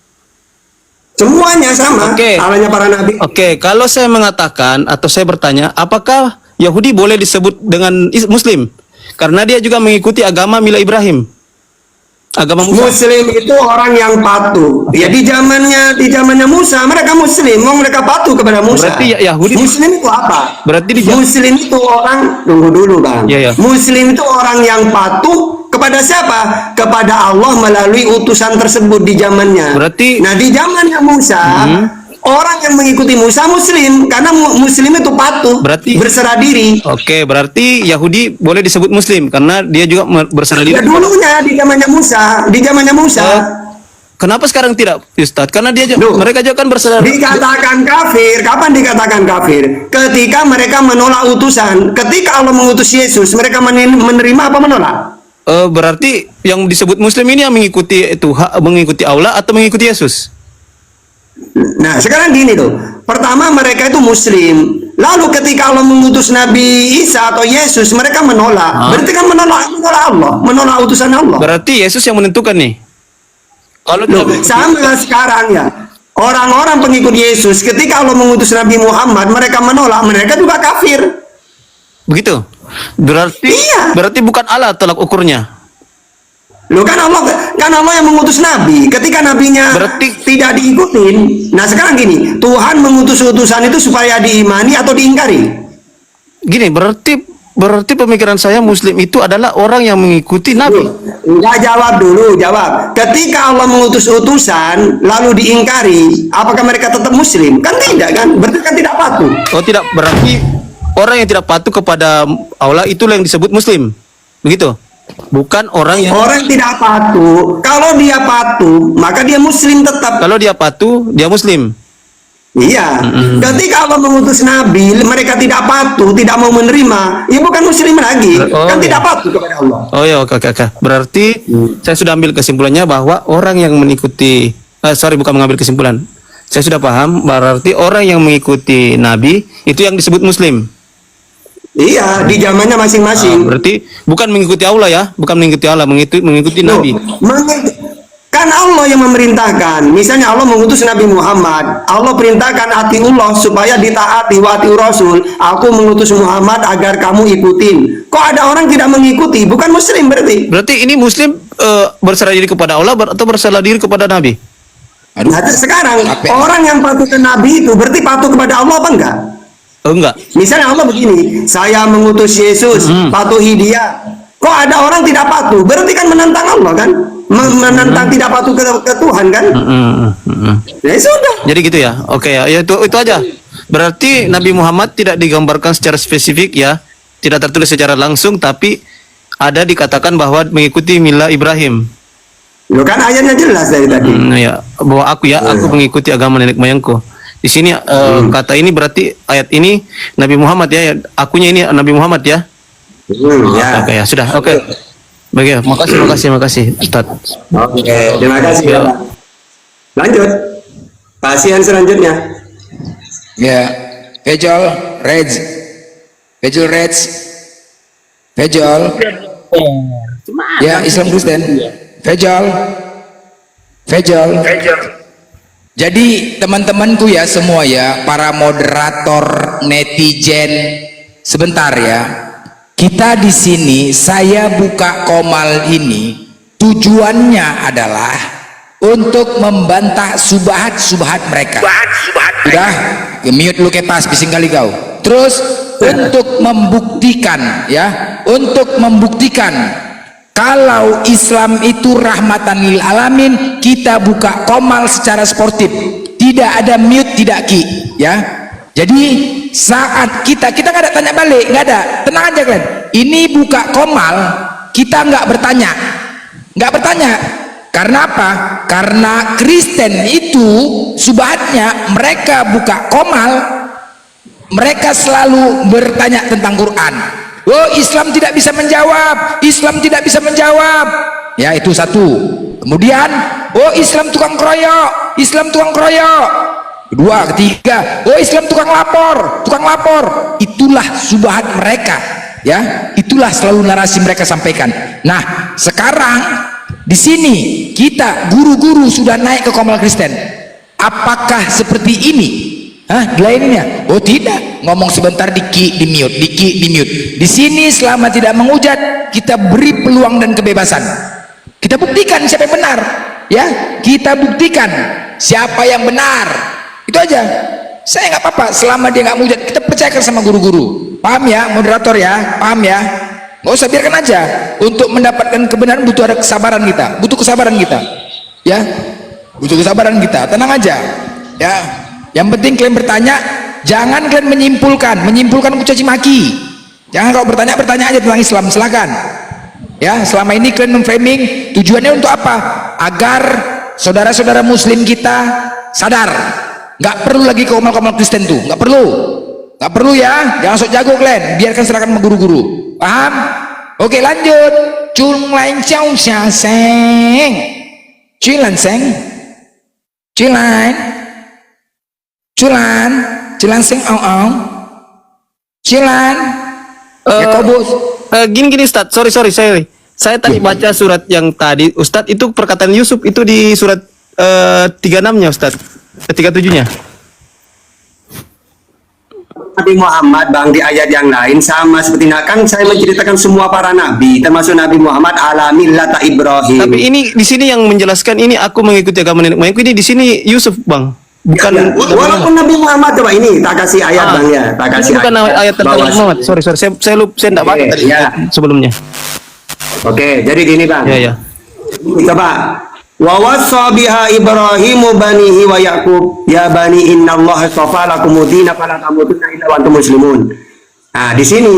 Speaker 1: semuanya sama.
Speaker 4: Oke.
Speaker 1: Alanya para nabi.
Speaker 4: Oke, kalau saya mengatakan atau saya bertanya, apakah Yahudi boleh disebut dengan Muslim? Karena dia juga mengikuti agama milah Ibrahim. agama Musa.
Speaker 1: Muslim itu orang yang patuh. Ya di zamannya Musa mereka Muslim, mereka patuh kepada Musa.
Speaker 4: Berarti Yahudi
Speaker 1: Muslim itu apa?
Speaker 4: Berarti
Speaker 1: Muslim itu orang, tunggu dulu Bang.
Speaker 4: Iya, iya.
Speaker 1: Muslim itu orang yang patuh kepada siapa? Kepada Allah melalui utusan tersebut di zamannya.
Speaker 4: Berarti-
Speaker 1: nah di zamannya Musa orang yang mengikuti Musa Muslim karena Muslim itu patuh,
Speaker 4: Berarti-
Speaker 1: berserah diri.
Speaker 4: Oke, berarti Yahudi boleh disebut Muslim karena dia juga berserah
Speaker 1: Ya
Speaker 4: diri.
Speaker 1: dulunya di zamannya Musa,
Speaker 4: Kenapa sekarang tidak, Ustadz? Karena
Speaker 1: Loh.
Speaker 4: mereka juga kan berserah
Speaker 1: dikatakan kafir. Kapan dikatakan kafir? Ketika mereka menolak utusan. Ketika Allah mengutus Yesus, mereka menerima apa menolak?
Speaker 4: Berarti yang disebut Muslim ini yang mengikuti Tuhan, mengikuti Allah atau mengikuti Yesus?
Speaker 1: Nah, sekarang gini loh. Pertama mereka itu Muslim. Lalu ketika Allah mengutus Nabi Isa atau Yesus, mereka menolak. Berarti kan menolak Allah, menolak utusan Allah.
Speaker 4: Berarti Yesus yang menentukan nih. Kalau
Speaker 1: Loh,
Speaker 4: tidak-
Speaker 1: sama sekarang ya. Orang-orang pengikut Yesus ketika Allah mengutus Nabi Muhammad, mereka menolak, mereka juga kafir.
Speaker 4: begitu. Berarti
Speaker 1: Iya.
Speaker 4: berarti bukan Allah tolak ukurnya.
Speaker 1: Loh kan Allah yang mengutus Nabi. Ketika nabinya
Speaker 4: Berarti-
Speaker 1: tidak diikutin. Nah sekarang gini, Tuhan mengutus utusan itu supaya diimani atau diingkari.
Speaker 4: Gini, berarti pemikiran saya Muslim itu adalah orang yang mengikuti Nabi.
Speaker 1: Enggak, jawab dulu, jawab. Ketika Allah mengutus utusan lalu diingkari, apakah mereka tetap Muslim? Kan tidak kan? Berarti kan tidak patuh.
Speaker 4: Oh tidak, berarti orang yang tidak patuh kepada Allah itulah yang disebut Muslim. Begitu. Bukan orang yang
Speaker 1: Orang tidak patuh. Kalau dia patuh, maka dia Muslim tetap.
Speaker 4: kalau dia patuh, dia Muslim.
Speaker 1: Iya. Ketika Allah mengutus Nabi, mereka tidak patuh, tidak mau menerima, ya bukan Muslim lagi.
Speaker 4: Oh,
Speaker 1: Kan
Speaker 4: iya.
Speaker 1: tidak patuh kepada Allah.
Speaker 4: Oh ya, oke. Berarti saya sudah ambil kesimpulannya bahwa orang yang mengikuti, bukan mengambil kesimpulan. Saya sudah paham, berarti orang yang mengikuti Nabi itu yang disebut Muslim.
Speaker 1: Iya, di zamannya masing-masing.
Speaker 4: Berarti bukan mengikuti Allah ya, bukan mengikuti Allah, mengikuti
Speaker 1: Loh,
Speaker 4: Nabi.
Speaker 1: kan Allah yang memerintahkan. Misalnya Allah mengutus Nabi Muhammad, Allah perintahkan atiullah supaya ditaati wa atiu Rasul. Aku mengutus Muhammad agar kamu ikutin. Kok ada orang tidak mengikuti? Bukan Muslim berarti.
Speaker 4: Berarti ini Muslim berserah diri kepada Allah atau berserah diri kepada Nabi?
Speaker 3: Aduh.
Speaker 1: Nah, sekarang
Speaker 3: Capek.
Speaker 1: orang yang patuh ke Nabi itu berarti patuh kepada Allah apa enggak?
Speaker 4: Oh enggak.
Speaker 1: Misalnya Allah begini, saya mengutus Yesus, patuhi dia. Kok ada orang tidak patuh? Berarti kan menentang Allah kan? Menentang tidak patuh ke Tuhan kan? Ya sudah.
Speaker 4: Jadi gitu ya. Oke ya, itu aja. Berarti Nabi Muhammad tidak digambarkan secara spesifik ya, tidak tertulis secara langsung, tapi ada dikatakan bahwa mengikuti milah Ibrahim.
Speaker 1: Loh kan ayatnya jelas dari tadi.
Speaker 4: Ya, bahwa aku mengikuti agama nenek moyangku. Di sini kata ini berarti ayat ini Nabi Muhammad ya, akunya ini Nabi Muhammad ya.
Speaker 1: Ya.
Speaker 4: Oke ya, sudah. Oke. Baik ya, makasih Ustaz.
Speaker 1: Oke, terima kasih ya, Pak. Lanjut. Pasien selanjutnya.
Speaker 3: Ya, Fejol, Reds, Fejol. Ya, Islam Kristen. Fejol. Jadi teman-temanku ya semua ya, para moderator, netizen, sebentar ya. Kita di sini, saya buka komal ini tujuannya adalah untuk membantah subhat mereka. Udah, mute lu kepas, bising kali kau. Terus untuk membuktikan ya, kalau Islam itu rahmatan lil alamin, kita buka komal secara sportif, tidak ada mute, tidak ki ya. Jadi saat kita nggak ada tanya balik, nggak ada, tenang aja kalian. Ini buka komal, kita nggak bertanya. Karena apa? Karena Kristen itu subhatnya, mereka buka komal, mereka selalu bertanya tentang Quran. Oh, Islam tidak bisa menjawab, ya itu satu. Kemudian, oh Islam tukang kroyok, kedua, ketiga, oh Islam tukang lapor. Itulah subhat mereka ya, itulah selalu narasi mereka sampaikan. Nah sekarang di sini kita guru-guru sudah naik ke komal Kristen, apakah seperti ini? Lainnya, oh tidak, ngomong sebentar di mute. Di sini selama tidak menghujat, kita beri peluang dan kebebasan. Kita buktikan siapa yang benar. Ya, kita buktikan siapa yang benar. Itu aja. Saya nggak apa-apa selama dia nggak mujad. Kita percayakan sama guru-guru. Paham ya, moderator ya? Paham ya? Nggak usah, biarkan aja. Untuk mendapatkan kebenaran butuh ada kesabaran kita. Butuh kesabaran kita. Ya, butuh kesabaran kita. Tenang aja. Ya, yang penting kalian bertanya. Jangan kalian menyimpulkan caci maki. Jangan kalau bertanya aja tentang Islam. Silakan. Ya, selama ini kalian memframing tujuannya untuk apa? Agar saudara-saudara Muslim kita sadar. Nggak perlu lagi komal-komal Kristen tuh. Nggak perlu ya. Jangan sok jago kalian. Biarkan serahkan sama guru-guru. Paham? Oke, lanjut. Chung lain xiao xia seng. Chulan seng. Chulan. Chulan. Chulan seng au au. Chulan. Yakobus.
Speaker 4: Gini Ustaz, sorry. Saya tadi baca surat yang tadi Ustaz, itu perkataan Yusuf itu di surat 36-nya Ustaz. 37-nya.
Speaker 1: Nabi Muhammad bang di ayat yang lain sama seperti kan saya menceritakan semua para nabi termasuk Nabi Muhammad ala millata Ibrahim.
Speaker 4: Tapi ini di sini yang menjelaskan ini aku mengikuti agama nenek moyangku, ini di sini Yusuf bang. Bukan
Speaker 1: Ya, walaupun Nabi Muhammad, coba ini tak kasih ayat bang ya, tak
Speaker 4: Ini
Speaker 1: kasih
Speaker 4: bukan ayat tentang
Speaker 1: bahwa-
Speaker 4: Nabi Muhammad. Sorry, saya tidak baca tadi
Speaker 1: ya.
Speaker 4: sebelumnya.
Speaker 1: Oke, jadi gini bang.
Speaker 4: Ya.
Speaker 1: Coba. Wa wassa biha Ibrahimu banihi wa Yaqub ya bani innallaha astafa lakumud dina fala tamutunna illa wa antum muslimun. Nah, di sini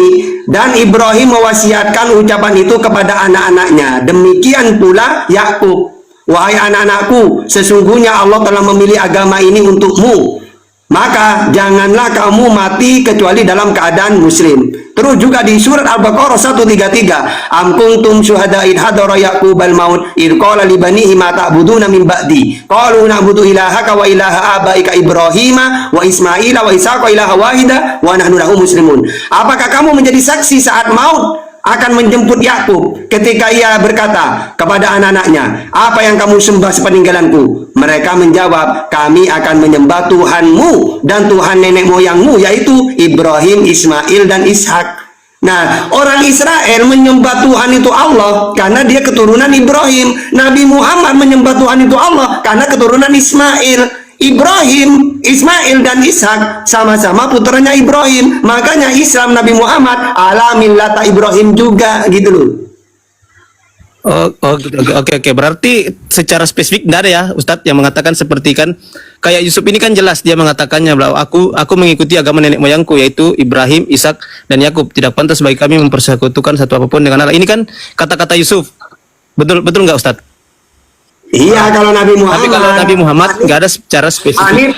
Speaker 1: dan Ibrahim mewasiatkan ucapan itu kepada anak-anaknya. Demikian pula Yakub. Wahai anak-anakku, sesungguhnya Allah telah memilih agama ini untukmu. Maka janganlah kamu mati kecuali dalam keadaan muslim. Terus juga di surat Al-Baqarah 133, Am kuntum syuhada id hadara Yaqubal maut id qala li banihi ma ta'buduna min ba'di qalu na'budu ilahaka wa ilaha abaika Ibrahima wa Ismaila wa Ishaqa ilaha wahida wa nahnu lahu muslimun. Apakah kamu menjadi saksi saat maut akan menjemput Yakub ketika ia berkata kepada anak-anaknya, apa yang kamu sembah sepeninggalanku? Mereka menjawab, kami akan menyembah Tuhanmu dan Tuhan nenek moyangmu, yaitu Ibrahim, Ismail dan Ishak. Nah, orang Israel menyembah Tuhan itu Allah karena dia keturunan Ibrahim. Nabi Muhammad menyembah Tuhan itu Allah karena keturunan Ismail. Ibrahim, Ismail dan Ishak sama-sama putranya Ibrahim. Makanya Islam Nabi Muhammad ala millata Ibrahim juga gitu loh.
Speaker 4: Oke. Berarti secara spesifik tidak ada ya Ustadz yang mengatakan seperti kan kayak Yusuf ini kan jelas dia mengatakannya bahwa aku mengikuti agama nenek moyangku yaitu Ibrahim, Ishak dan Yakub. Tidak pantas bagi kami mempersekutukan satu apapun dengan Allah. Ini kan kata-kata Yusuf. Betul nggak Ustadz?
Speaker 1: Iya, kalau Nabi Muhammad.
Speaker 4: Tapi kalau Nabi Muhammad nggak ada secara spesifik.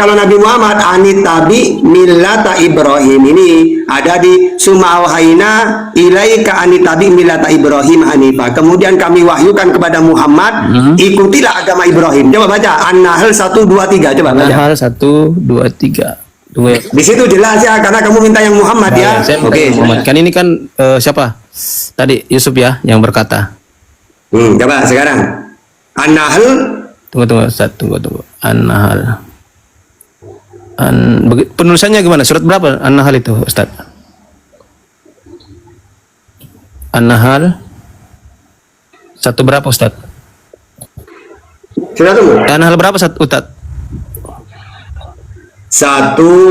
Speaker 1: Kalau Nabi Muhammad anit tabi millata Ibrahim ini ada di sumauhaina ilaika anit tabi millata Ibrahim hanifa. Kemudian kami wahyukan kepada Muhammad ikutilah agama Ibrahim. Coba baca An-Nahl 1 2 3 coba baca.
Speaker 4: An-Nahl 1 2 3. Tunggu ya.
Speaker 1: Di situ jelas ya karena kamu minta yang Muhammad ya.
Speaker 4: Oke. Muhammad. Kan ini kan siapa? Tadi Yusuf ya yang berkata.
Speaker 1: Coba sekarang. An-Nahl.
Speaker 4: Tunggu Ustaz, tunggu. An-Nahl. Penulisannya gimana? Surat berapa An-Nahl itu, Ustaz? An-Nahl 1 berapa, Ustaz?
Speaker 1: Sudah tunggu.
Speaker 4: An-Nahl berapa, Ustaz?
Speaker 1: 1 2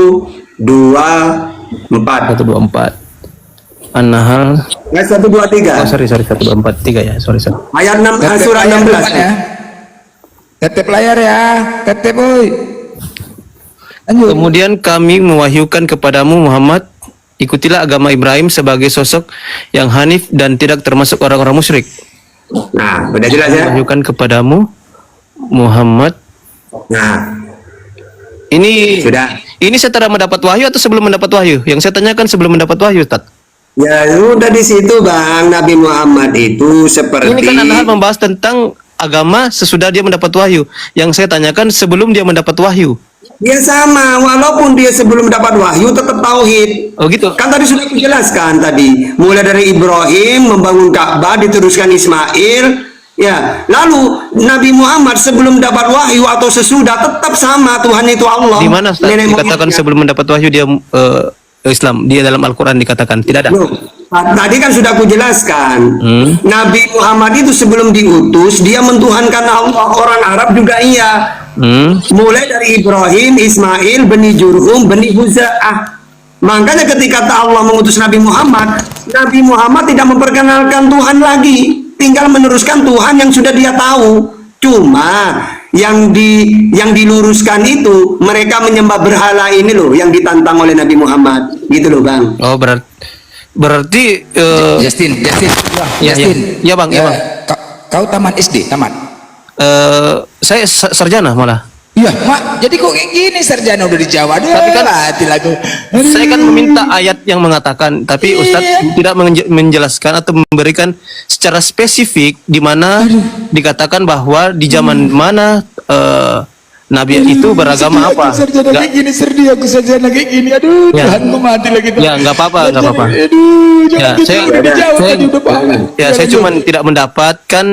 Speaker 1: 4.
Speaker 4: 1 2 4. An-Nahl
Speaker 1: 1 2 3.
Speaker 4: sorry 1 2 4 3 ya, sorry.
Speaker 1: Ayat 6 surah 16
Speaker 3: ya. Tetep layar ya, tetep boy. Lanjut.
Speaker 4: Kemudian kami mewahyukan kepadamu Muhammad, ikutilah agama Ibrahim sebagai sosok yang hanif dan tidak termasuk orang-orang musyrik.
Speaker 1: Nah, udah jelas ya.
Speaker 4: Mewahyukan kepadamu Muhammad.
Speaker 1: Nah,
Speaker 4: Ini
Speaker 1: sudah.
Speaker 4: Ini setelah mendapat wahyu atau sebelum mendapat wahyu? Yang saya tanyakan sebelum mendapat wahyu, Ustaz.
Speaker 1: Ya sudah di situ Bang, Nabi Muhammad itu seperti
Speaker 4: Ini kan Anda membahas tentang agama sesudah dia mendapat wahyu. Yang saya tanyakan sebelum dia mendapat wahyu.
Speaker 1: dia sama, walaupun dia sebelum dapat wahyu tetap tauhid.
Speaker 4: Oh gitu.
Speaker 1: Kan tadi sudah aku jelaskan tadi, mulai dari Ibrahim membangun Ka'bah, diteruskan Ismail, ya. Lalu Nabi Muhammad sebelum dapat wahyu atau sesudah tetap sama, Tuhan itu Allah.
Speaker 4: Di mana Ustaz
Speaker 1: Nenek
Speaker 4: dikatakan
Speaker 1: moyangnya.
Speaker 4: sebelum mendapat wahyu dia Islam? Dia dalam Al-Qur'an dikatakan tidak ada.
Speaker 1: Loh, Tadi kan sudah aku jelaskan. Nabi Muhammad itu sebelum diutus, dia mentuhankan Allah. Orang Arab juga iya. Mulai dari Ibrahim, Ismail, Bani Jurhum, Bani Huza'ah. Makanya ketika Allah mengutus Nabi Muhammad tidak memperkenalkan Tuhan lagi. Tinggal meneruskan Tuhan yang sudah dia tahu. Cuma yang diluruskan itu mereka menyembah berhala ini loh yang ditantang oleh Nabi Muhammad. Gitu loh, Bang.
Speaker 4: Oh, berarti
Speaker 3: Justin.
Speaker 4: ya, ya, Bang, ya, Bang.
Speaker 3: Kau tamat SD, tamat.
Speaker 4: Saya sarjana malah.
Speaker 3: Iya, Mak. Jadi kok kayak gini sarjana udah dijawab.
Speaker 4: Tapi kan
Speaker 3: mati lagu.
Speaker 4: Saya kan meminta ayat yang mengatakan, tapi Ustadz tidak menjelaskan atau memberikan secara spesifik di mana dikatakan bahwa di zaman mana Nabi itu beragama apa.
Speaker 3: Sarjana kayak gini, sedih aku sarjana kayak gini. Aduh,
Speaker 4: Ya.
Speaker 3: Tuhanku mati lagi.
Speaker 4: Ya, nggak apa-apa, nggak apa-apa.
Speaker 3: Aduh, jangan gitu, udah dijawab tadi udah Pak.
Speaker 4: Saya cuma tidak mendapatkan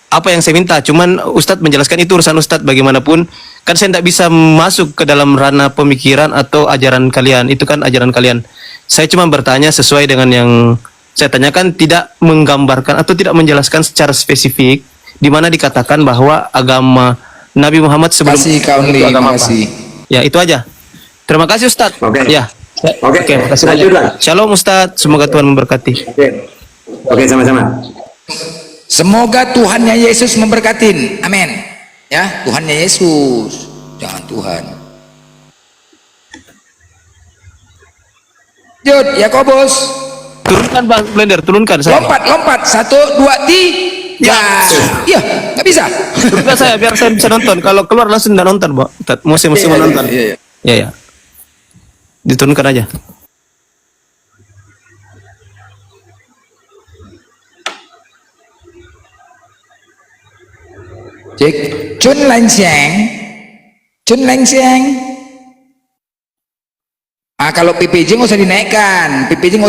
Speaker 4: apa yang saya minta. Cuman Ustadz menjelaskan itu urusan Ustadz bagaimanapun. Kan saya tidak bisa masuk ke dalam ranah pemikiran atau ajaran kalian. Itu kan ajaran kalian. Saya cuma bertanya sesuai dengan yang saya tanyakan, tidak menggambarkan atau tidak menjelaskan secara spesifik di mana dikatakan bahwa agama Nabi Muhammad sebelum
Speaker 3: Kasih kau
Speaker 4: itu
Speaker 3: nih,
Speaker 4: agama apa.
Speaker 3: makasih.
Speaker 4: Ya, itu aja. Terima kasih Ustadz.
Speaker 1: Oke.
Speaker 4: Ya.
Speaker 1: Oke.
Speaker 4: Makasih
Speaker 1: Lanjut,
Speaker 4: banyak.
Speaker 1: Bang.
Speaker 4: Shalom Ustadz. Semoga Tuhan memberkati.
Speaker 1: Oke, sama-sama.
Speaker 3: Semoga Tuhannya Yesus memberkatin. Amin. Ya, Tuhannya Yesus. Jangan Tuhan. Jod, Yakobus.
Speaker 4: Turunkan Bang Blender, turunkan saya.
Speaker 3: Lompat. 1, 2, 3. Iya, nggak bisa.
Speaker 4: Turunkan saya biar saya bisa nonton. Kalau keluar langsung nggak nonton, Pak. Mesti menonton.
Speaker 3: Iya.
Speaker 4: Ya. Diturunkan aja.
Speaker 3: Cek. Chun Lang Siang. Ah, kalau PPJ nggak usah dinaikkan. Ini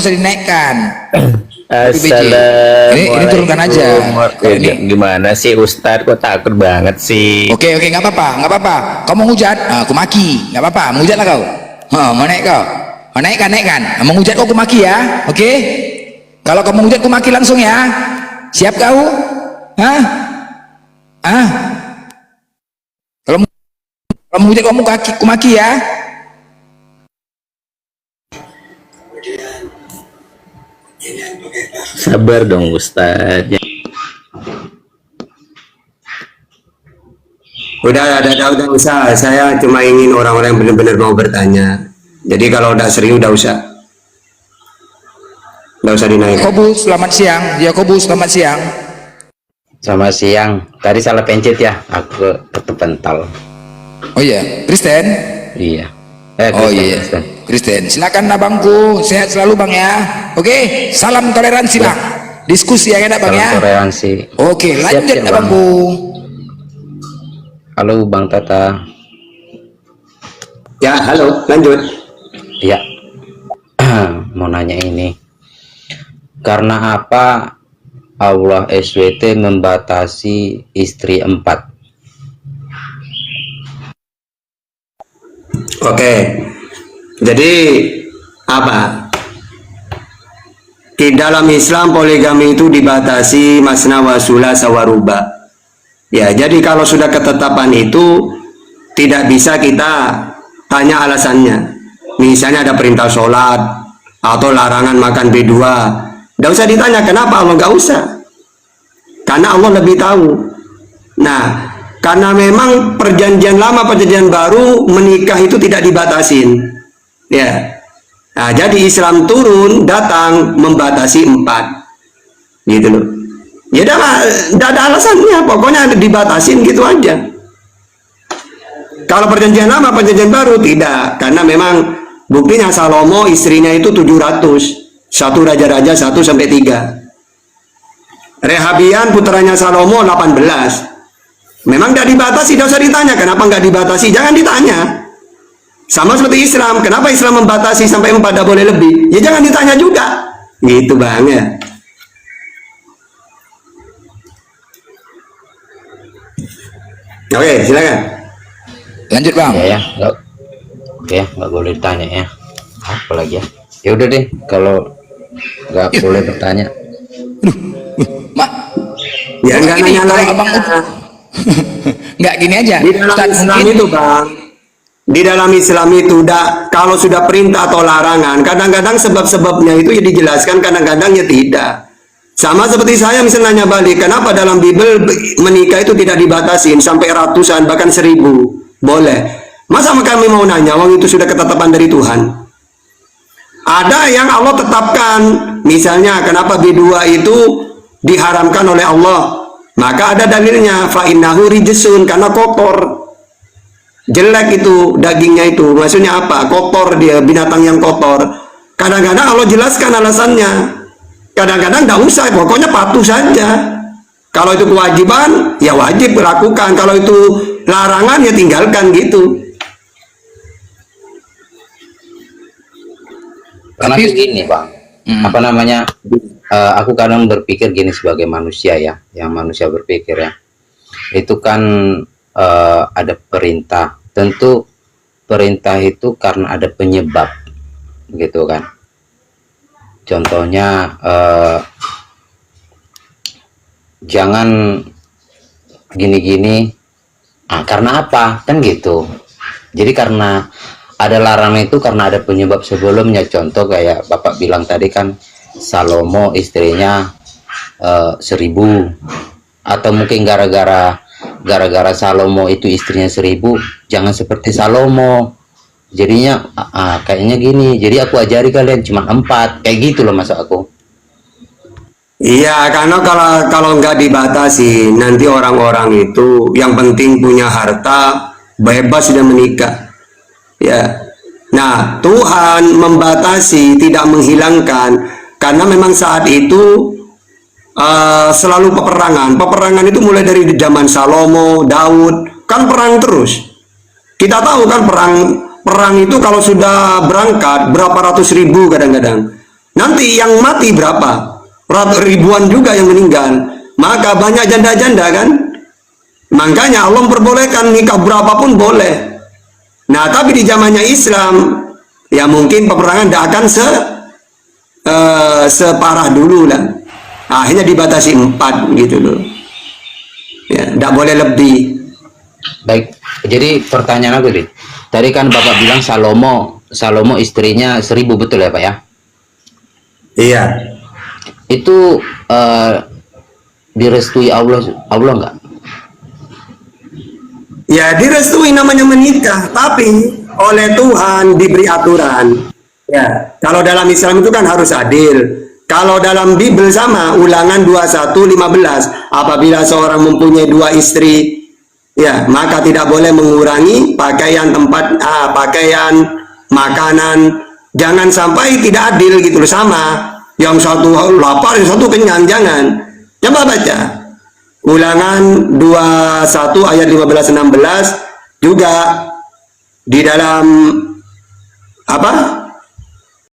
Speaker 3: turunkan aja. Ini
Speaker 9: Gimana sih Ustadz, kok takut banget sih?
Speaker 3: Oke, nggak apa-apa. Kau mau hujat, aku maki, nggak apa-apa. Mau hujat lah kau. Mau naik kau. Mau naikkan. Mau hujat kau, aku maki ya. Oke. Kalau kau mau hujat, aku maki langsung ya. Siap kau? Hah? Kalau mau hujat, kamu aku maki ya.
Speaker 9: Sabar dong Ustadz.
Speaker 1: Udah usah. Saya cuma ingin orang-orang yang benar-benar mau bertanya. Jadi kalau udah serius udah usah dinaik.
Speaker 3: Yakobus, selamat siang. Yakobus, selamat siang.
Speaker 9: Selamat siang. Tadi salah pencet ya. Aku kepental.
Speaker 3: Oh iya, Kristen.
Speaker 9: Iya.
Speaker 3: Oh iya, Kristen. Silakan abangku, sehat selalu bang ya. Oke, salam toleransi bang. Diskusi yang enak bang ya.
Speaker 9: Salam toleransi.
Speaker 3: Oke, lanjut
Speaker 9: Siap,
Speaker 3: abangku.
Speaker 9: Halo Bang Tata.
Speaker 1: Ya, halo, lanjut.
Speaker 9: Ya. Mau nanya ini. Karena apa Allah SWT membatasi istri 4?
Speaker 1: Oke. Jadi apa? Di dalam Islam poligami itu dibatasi masna wa sulasa wa ruba. Ya, jadi kalau sudah ketetapan itu tidak bisa kita tanya alasannya. Misalnya ada perintah sholat atau larangan makan B2. Nggak usah ditanya kenapa Allah, nggak usah. Karena Allah lebih tahu. Nah, karena memang perjanjian lama perjanjian baru menikah itu tidak dibatasin. Ya. Nah, jadi Islam turun datang membatasi 4. Gitu loh. Ya tidak ada alasannya, pokoknya dibatasin gitu aja. Kalau perjanjian lama perjanjian baru tidak, karena memang buktinya Salomo istrinya itu 700. Satu raja-raja 1 sampai 3. Rehabian putranya Salomo 18. Memang tidak dibatasi, tidak usah ditanya kenapa nggak dibatasi, jangan ditanya. Sama seperti Islam, kenapa Islam membatasi sampai 4 tidak boleh lebih? Ya jangan ditanya juga. Gitu banget. Oke, silakan.
Speaker 3: Lanjut bang.
Speaker 9: Ya, nggak boleh ditanya ya. Apa lagi ya? Ya udah deh, kalau nggak boleh bertanya.
Speaker 3: Mak,
Speaker 1: Ya enggak
Speaker 3: gini,
Speaker 1: nanya
Speaker 3: kalau
Speaker 1: lagi.
Speaker 3: abang nggak gini aja.
Speaker 1: Di dalam
Speaker 3: Ustaz,
Speaker 1: Islam
Speaker 3: mungkin
Speaker 1: itu Bang, di dalam Islam itu kalau sudah perintah atau larangan, kadang-kadang sebab-sebabnya itu ya dijelaskan, kadang-kadang ya tidak. Sama seperti saya misalnya nanya balik, kenapa dalam Bible menikah itu tidak dibatasin sampai ratusan bahkan 1000? Boleh. Masa kami mau nanya, wong itu sudah ketetapan dari Tuhan. Ada yang Allah tetapkan, misalnya kenapa bidua itu diharamkan oleh Allah? Maka ada dalilnya, fa innahu rijsun, karena kotor. Jelek itu dagingnya itu, maksudnya apa? Kotor dia, binatang yang kotor. Kadang-kadang Allah jelaskan alasannya. Kadang-kadang tidak usah, pokoknya patuh saja. Kalau itu kewajiban, ya wajib lakukan. Kalau itu larangan, ya tinggalkan gitu.
Speaker 9: Karena
Speaker 3: Tapi-
Speaker 9: gini bang, apa namanya? Aku kadang berpikir gini sebagai manusia ya, yang manusia berpikir ya. Itu kan ada perintah. Tentu perintah itu karena ada penyebab, gitu kan. Contohnya jangan gini-gini. Karena apa? Kan gitu. Jadi karena ada larangan itu karena ada penyebab sebelumnya. Contoh kayak Bapak bilang tadi kan, Salomo istrinya 1000, atau mungkin gara-gara Salomo itu istrinya 1000, jangan seperti Salomo. Jadinya kayaknya gini, jadi aku ajari kalian cuma 4, kayak gitu loh maksud aku.
Speaker 1: Iya, karena kalau nggak dibatasi, nanti orang-orang itu yang penting punya harta, bebas sudah menikah. Ya, nah Tuhan membatasi, tidak menghilangkan, karena memang saat itu selalu peperangan. Peperangan itu mulai dari zaman Salomo, Daud, kan perang terus. Kita tahu kan perang itu kalau sudah berangkat berapa ratus ribu kadang-kadang. Nanti yang mati berapa? Ribuan juga yang meninggal. Maka banyak janda-janda kan. Makanya Allah memperbolehkan nikah berapapun boleh. Nah, tapi di zamannya Islam, ya mungkin peperangan tidak akan separah dulu lah. Akhirnya dibatasi 4 gitu loh. Ya, tidak boleh lebih.
Speaker 9: Baik, jadi pertanyaan aku nih. Tadi kan Bapak bilang Salomo istrinya 1000, betul ya Pak ya?
Speaker 1: Iya.
Speaker 9: Itu direstui Allah nggak?
Speaker 1: Ya direstui namanya menikah, tapi oleh Tuhan diberi aturan. Ya, kalau dalam Islam itu kan harus adil. Kalau dalam Bible sama, Ulangan 21:15, apabila seorang mempunyai 2 istri, ya maka tidak boleh mengurangi pakaian, pakaian, makanan. Jangan sampai tidak adil gitu loh, sama. Yang satu lapar, yang satu kenyang, jangan. Coba baca Ulangan 21 ayat 15-16, juga di dalam apa?